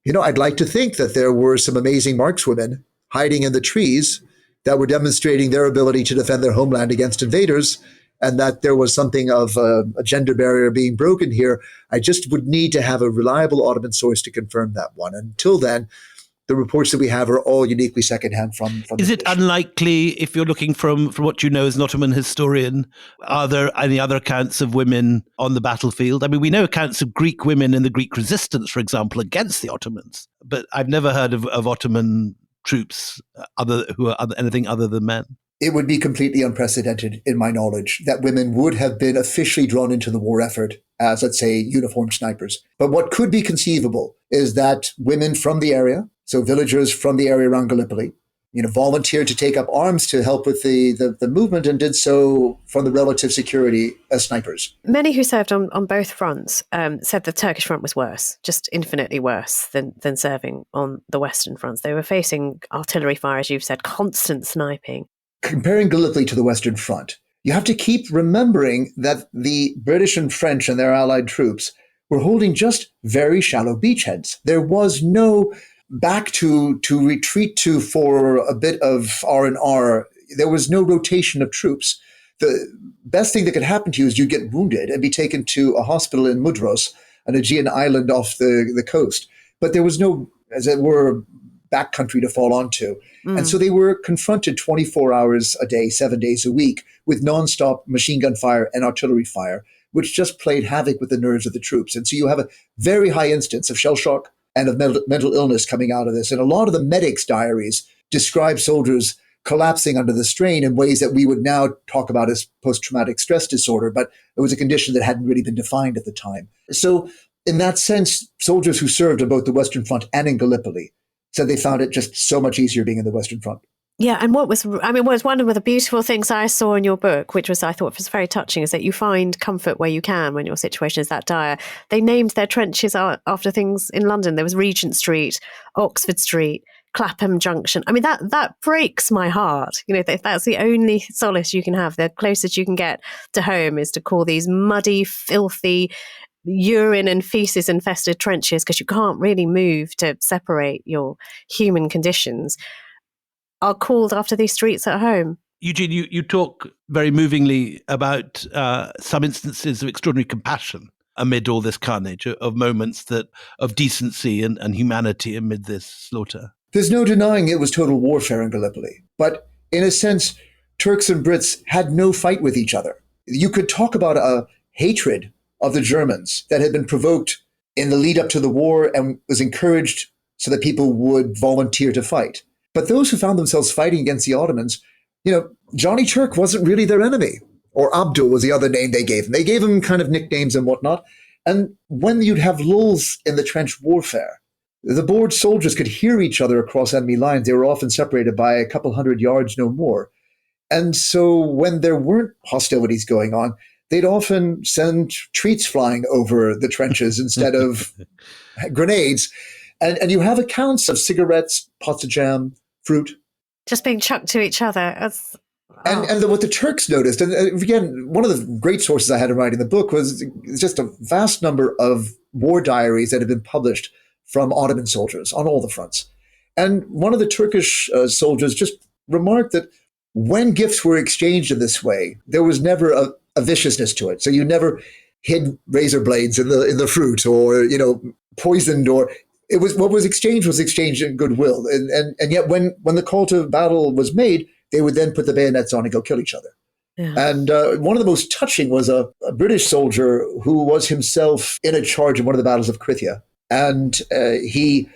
I'd like to think that there were some amazing markswomen hiding in the trees that were demonstrating their ability to defend their homeland against invaders, and that there was something of a gender barrier being broken here. I just would need to have a reliable Ottoman source to confirm that one. Until then, the reports that we have are all uniquely secondhand from Is it unlikely, if you're looking from what you know as an Ottoman historian, are there any other accounts of women on the battlefield? I mean, we know accounts of Greek women in the Greek resistance, for example, against the Ottomans, but I've never heard of Ottoman troops anything other than men. It would be completely unprecedented in my knowledge that women would have been officially drawn into the war effort as, let's say, uniformed snipers. But what could be conceivable is that women from the area, so villagers from the area around Gallipoli, volunteered to take up arms to help with the movement, and did so from the relative security as snipers. Many who served on both fronts said the Turkish front was worse, just infinitely worse than serving on the Western fronts. They were facing artillery fire, as you've said, constant sniping. Comparing Gallipoli to the Western Front, you have to keep remembering that the British and French and their allied troops were holding just very shallow beachheads. There was no back to retreat to for a bit of R&R. There was no rotation of troops. The best thing that could happen to you is you get wounded and be taken to a hospital in Mudros, an Aegean island off the coast. But there was no, as it were, backcountry to fall onto. And so they were confronted 24 hours a day, 7 days a week, with nonstop machine gun fire and artillery fire, which just played havoc with the nerves of the troops. And so you have a very high instance of shell shock and of mental illness coming out of this. And a lot of the medics' diaries describe soldiers collapsing under the strain in ways that we would now talk about as post-traumatic stress disorder, but it was a condition that hadn't really been defined at the time. So in that sense, soldiers who served on both the Western Front and in Gallipoli said they found it just so much easier being in the Western Front. Yeah, and what was one of the beautiful things I saw in your book, which I thought was very touching, is that you find comfort where you can when your situation is that dire. They named their trenches after things in London. There was Regent Street, Oxford Street, Clapham Junction. I mean, that breaks my heart. If that's the only solace you can have, the closest you can get to home is to call these muddy, filthy, urine and feces infested trenches, because you can't really move to separate your human conditions, are called after these streets at home. Eugene, you talk very movingly about some instances of extraordinary compassion amid all this carnage, of moments of decency and humanity amid this slaughter. There's no denying it was total warfare in Gallipoli. But in a sense, Turks and Brits had no fight with each other. You could talk about a hatred of the Germans that had been provoked in the lead up to the war and was encouraged so that people would volunteer to fight. But those who found themselves fighting against the Ottomans, Johnny Turk wasn't really their enemy, or Abdul was the other name they gave him. They gave him kind of nicknames and whatnot. And when you'd have lulls in the trench warfare, the bored soldiers could hear each other across enemy lines. They were often separated by a couple hundred yards, no more. And so when there weren't hostilities going on, they'd often send treats flying over the trenches instead of grenades. And you have accounts of cigarettes, pots of jam, fruit. Just being chucked to each other. And what the Turks noticed, and again, one of the great sources I had in writing the book was just a vast number of war diaries that had been published from Ottoman soldiers on all the fronts. And one of the Turkish soldiers just remarked that when gifts were exchanged in this way, there was never a viciousness to it. So you never hid razor blades in the fruit, or poisoned, or it was what was exchanged in goodwill. And yet when the call to battle was made, they would then put the bayonets on and go kill each other. Yeah. And one of the most touching was a British soldier who was himself in a charge in one of the battles of Krithia. And he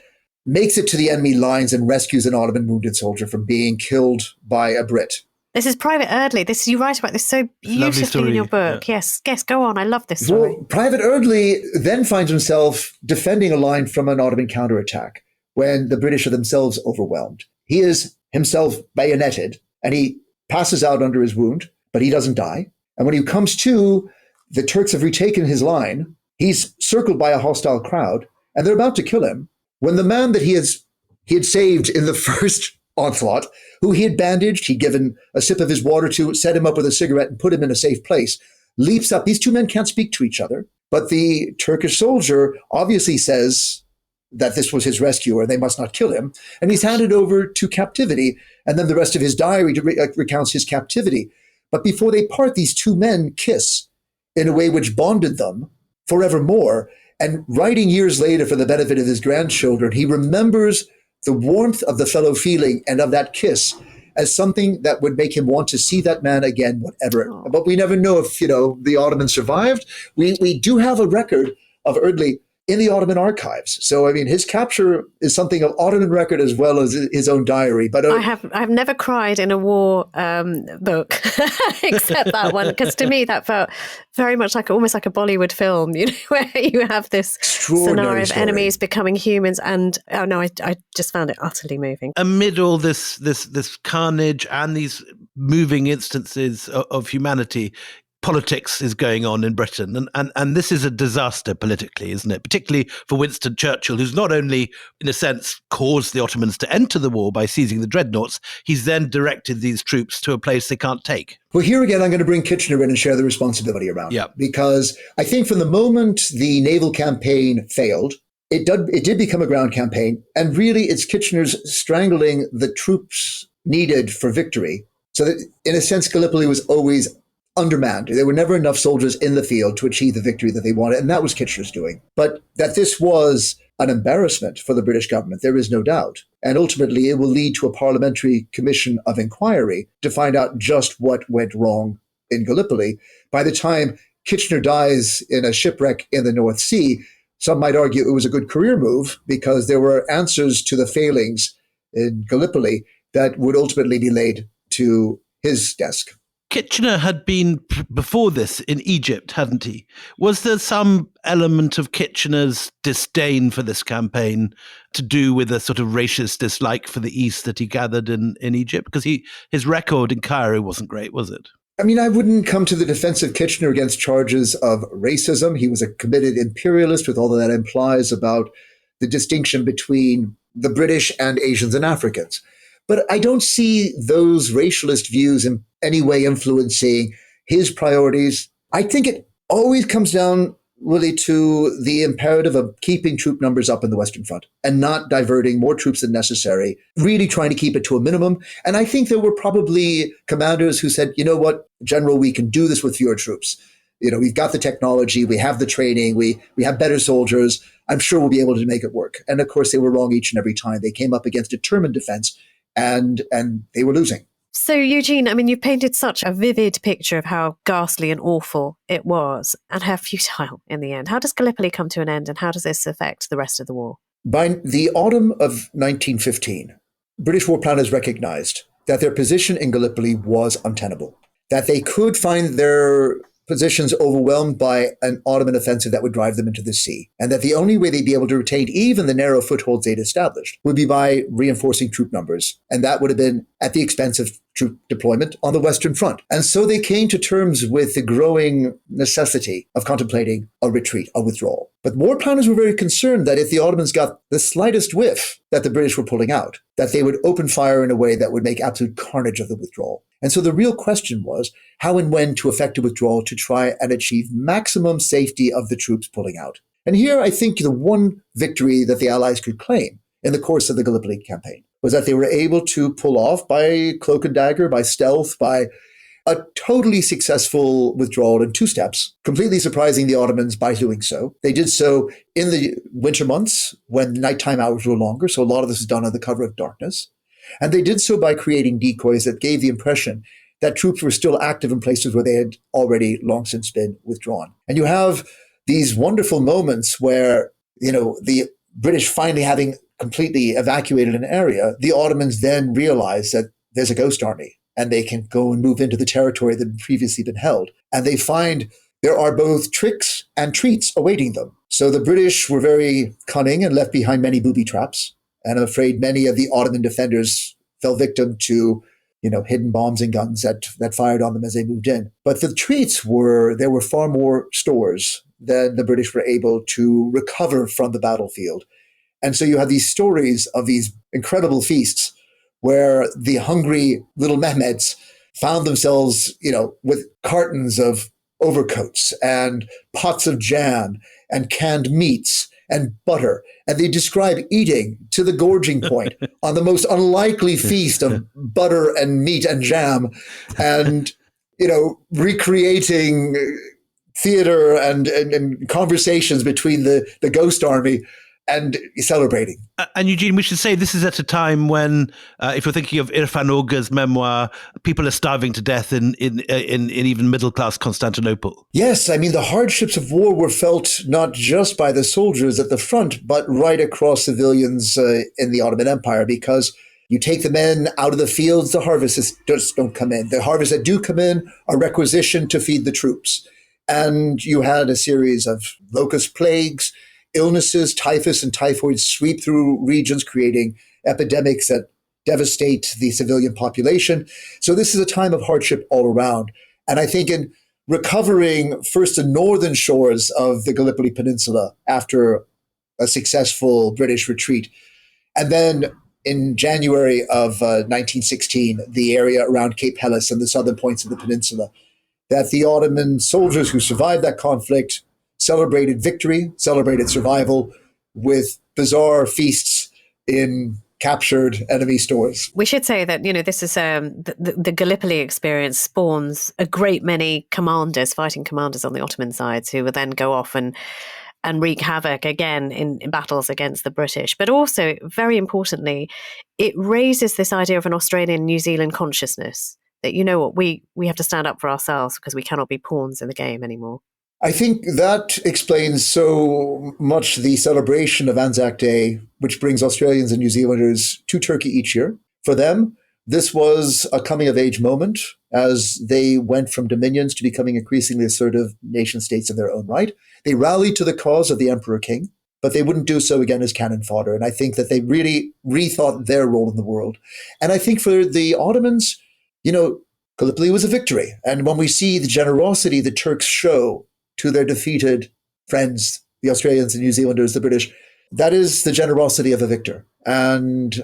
makes it to the enemy lines and rescues an Ottoman wounded soldier from being killed by a Brit. This is Private Erdley. You write about this so beautifully in your book. Yeah. Yes, go on. I love this story. Well, Private Erdley then finds himself defending a line from an Ottoman counterattack when the British are themselves overwhelmed. He is himself bayoneted, and he passes out under his wound, but he doesn't die. And when he comes to, the Turks have retaken his line. He's circled by a hostile crowd, and they're about to kill him, when the man that he had saved in the first onslaught, who he had bandaged, he'd given a sip of his water to, set him up with a cigarette and put him in a safe place. leaps up. These two men can't speak to each other, but the Turkish soldier obviously says that this was his rescuer, they must not kill him, and he's handed over to captivity. And then the rest of his diary recounts his captivity. But before they part, these two men kiss in a way which bonded them forevermore. And writing years later for the benefit of his grandchildren, he remembers the warmth of the fellow feeling and of that kiss as something that would make him want to see that man again, whatever. Oh. But we never know if, the Ottomans survived. We do have a record of Erdely in the Ottoman archives. So, I mean, his capture is something of Ottoman record as well as his own diary. But I've never cried in a war book, except that one, because to me that felt very much like almost like a Bollywood film, where you have this scenario of enemies becoming humans. And I just found it utterly moving. Amid all this carnage and these moving instances of humanity, politics is going on in Britain. And this is a disaster politically, isn't it? Particularly for Winston Churchill, who's not only, in a sense, caused the Ottomans to enter the war by seizing the dreadnoughts, he's then directed these troops to a place they can't take. Well, here again, I'm going to bring Kitchener in and share the responsibility around it. Because I think from the moment the naval campaign failed, it did become a ground campaign. And really, it's Kitchener's strangling the troops needed for victory. So that, in a sense, Gallipoli was always undermanned. There were never enough soldiers in the field to achieve the victory that they wanted, and that was Kitchener's doing. But that this was an embarrassment for the British government, there is no doubt. And ultimately, it will lead to a parliamentary commission of inquiry to find out just what went wrong in Gallipoli. By the time Kitchener dies in a shipwreck in the North Sea, some might argue it was a good career move because there were answers to the failings in Gallipoli that would ultimately be laid to his desk. Kitchener had been, before this, in Egypt, hadn't he? Was there some element of Kitchener's disdain for this campaign to do with a sort of racist dislike for the East that he gathered in Egypt? Because his record in Cairo wasn't great, was it? I mean, I wouldn't come to the defense of Kitchener against charges of racism. He was a committed imperialist with all that implies about the distinction between the British and Asians and Africans. But I don't see those racialist views in any way influencing his priorities. I think it always comes down really to the imperative of keeping troop numbers up in the Western Front and not diverting more troops than necessary, really trying to keep it to a minimum. And I think there were probably commanders who said, you know what, General, we can do this with fewer troops. We've got the technology, we have the training, we have better soldiers. I'm sure we'll be able to make it work. And of course, they were wrong each and every time. They came up against determined defense and they were losing. So, Eugene, I mean, you painted such a vivid picture of how ghastly and awful it was and how futile in the end. How does Gallipoli come to an end and how does this affect the rest of the war? By the autumn of 1915, British war planners recognized that their position in Gallipoli was untenable, that they could find their positions overwhelmed by an Ottoman offensive that would drive them into the sea, and that the only way they'd be able to retain even the narrow footholds they'd established would be by reinforcing troop numbers. And that would have been at the expense of troop deployment on the Western Front. And so they came to terms with the growing necessity of contemplating a retreat, a withdrawal. But war planners were very concerned that if the Ottomans got the slightest whiff that the British were pulling out, that they would open fire in a way that would make absolute carnage of the withdrawal. And so the real question was how and when to effect a withdrawal to try and achieve maximum safety of the troops pulling out. And here I think the one victory that the Allies could claim in the course of the Gallipoli campaign was that they were able to pull off by cloak and dagger, by stealth, by a totally successful withdrawal in 2 steps, completely surprising the Ottomans by doing so. They did so in the winter months when nighttime hours were longer, so a lot of this is done under the cover of darkness. And they did so by creating decoys that gave the impression that troops were still active in places where they had already long since been withdrawn. And you have these wonderful moments where, the British finally having completely evacuated an area, the Ottomans then realize that there's a ghost army and they can go and move into the territory that had previously been held. And they find there are both tricks and treats awaiting them. So the British were very cunning and left behind many booby traps. And I'm afraid many of the Ottoman defenders fell victim to, hidden bombs and guns that fired on them as they moved in. But the treats there were far more stores than the British were able to recover from the battlefield. And so you have these stories of these incredible feasts where the hungry little Mehmeds found themselves, with cartons of overcoats and pots of jam and canned meats and butter. And they describe eating to the gorging point on the most unlikely feast of butter and meat and jam, and, recreating theater and conversations between the ghost army and celebrating. And Eugene, we should say this is at a time when, if you're thinking of Irfan Ogha's memoir, people are starving to death in even middle-class Constantinople. Yes, I mean, the hardships of war were felt not just by the soldiers at the front, but right across civilians in the Ottoman Empire, because you take the men out of the fields, the harvests just don't come in. The harvests that do come in are requisitioned to feed the troops. And you had a series of locust plagues, illnesses, typhus and typhoid sweep through regions, creating epidemics that devastate the civilian population. So this is a time of hardship all around. And I think in recovering first the northern shores of the Gallipoli Peninsula after a successful British retreat, and then in January of 1916, the area around Cape Helles and the southern points of the peninsula, that the Ottoman soldiers who survived that conflict celebrated victory, celebrated survival with bizarre feasts in captured enemy stores. We should say that, this is the Gallipoli experience spawns a great many fighting commanders on the Ottoman sides, who will then go off and wreak havoc again in battles against the British. But also, very importantly, it raises this idea of an Australian New Zealand consciousness that, we have to stand up for ourselves because we cannot be pawns in the game anymore. I think that explains so much the celebration of Anzac Day, which brings Australians and New Zealanders to Turkey each year. For them, this was a coming-of-age moment as they went from dominions to becoming increasingly assertive nation-states in their own right. They rallied to the cause of the Emperor King, but they wouldn't do so again as cannon fodder. And I think that they really rethought their role in the world. And I think for the Ottomans, Gallipoli was a victory. And when we see the generosity the Turks show to their defeated friends, the Australians and New Zealanders, the British, that is the generosity of a victor. And,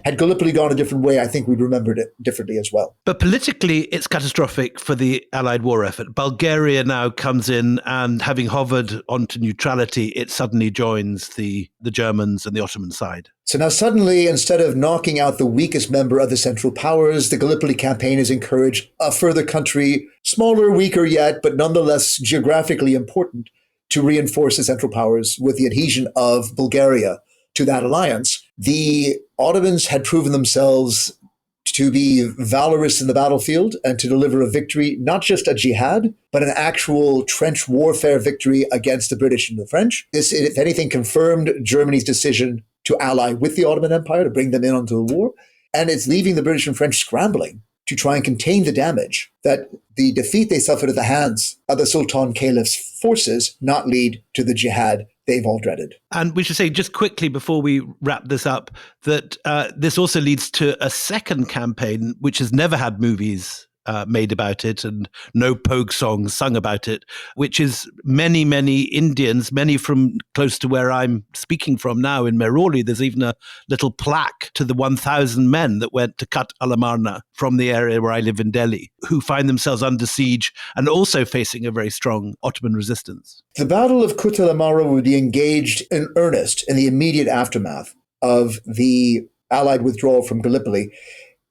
had Gallipoli gone a different way, I think we'd remembered it differently as well. But politically, it's catastrophic for the Allied war effort. Bulgaria now comes in, and having hovered onto neutrality, it suddenly joins the Germans and the Ottoman side. So now suddenly, instead of knocking out the weakest member of the Central Powers, the Gallipoli campaign has encouraged a further country, smaller, weaker yet, but nonetheless geographically important, to reinforce the Central Powers with the adhesion of Bulgaria to that alliance. The Ottomans had proven themselves to be valorous in the battlefield and to deliver a victory, not just a jihad, but an actual trench warfare victory against the British and the French. This, if anything, confirmed Germany's decision to ally with the Ottoman Empire, to bring them in onto the war. And it's leaving the British and French scrambling to try and contain the damage that the defeat they suffered at the hands of the Sultan Caliph's forces not lead to the jihad they've all dreaded. And we should say just quickly before we wrap this up that this also leads to a second campaign, which has never had movies made about it and no Pogue songs sung about it, which is many, many Indians, many from close to where I'm speaking from now in Meroli. There's even a little plaque to the 1,000 men that went to Kut al-Amarna from the area where I live in Delhi, who find themselves under siege and also facing a very strong Ottoman resistance. The Battle of Kut al-Amarna would be engaged in earnest in the immediate aftermath of the Allied withdrawal from Gallipoli,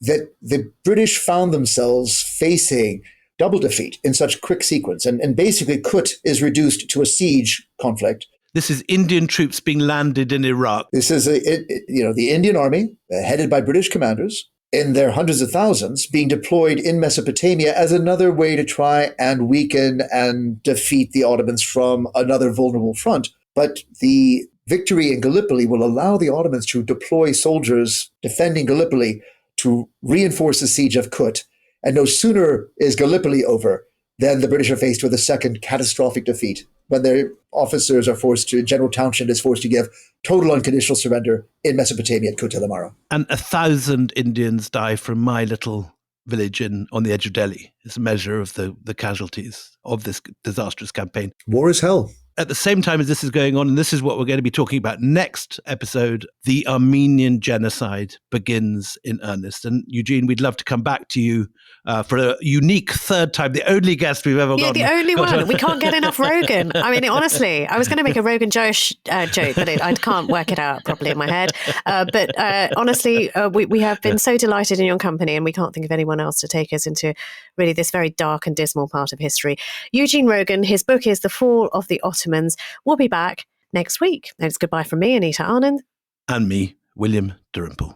that the British found themselves facing double defeat in such quick sequence. And basically, Kut is reduced to a siege conflict. This is Indian troops being landed in Iraq. This is, the Indian army, headed by British commanders, in their hundreds of thousands, being deployed in Mesopotamia as another way to try and weaken and defeat the Ottomans from another vulnerable front. But the victory in Gallipoli will allow the Ottomans to deploy soldiers defending Gallipoli to reinforce the siege of Kut. And no sooner is Gallipoli over than the British are faced with a second catastrophic defeat when their officers are General Townshend is forced to give total unconditional surrender in Mesopotamia at Kut al-Amarna. And 1,000 Indians die from my little village on the edge of Delhi. It's a measure of the casualties of this disastrous campaign. War is hell. At the same time as this is going on, and this is what we're going to be talking about next episode, the Armenian genocide begins in earnest. And Eugene, we'd love to come back to you for a unique third time, the only guest we've ever got. Yeah, the only one. We can't get enough Rogan. I mean, honestly, I was going to make a Rogan joke, but I can't work it out properly in my head. But honestly, we have been so delighted in your company, and we can't think of anyone else to take us into really this very dark and dismal part of history. Eugene Rogan, his book is The Fall of the Ottomans. We'll be back next week. And it's goodbye from me, Anita Anand. And me, William Davenport.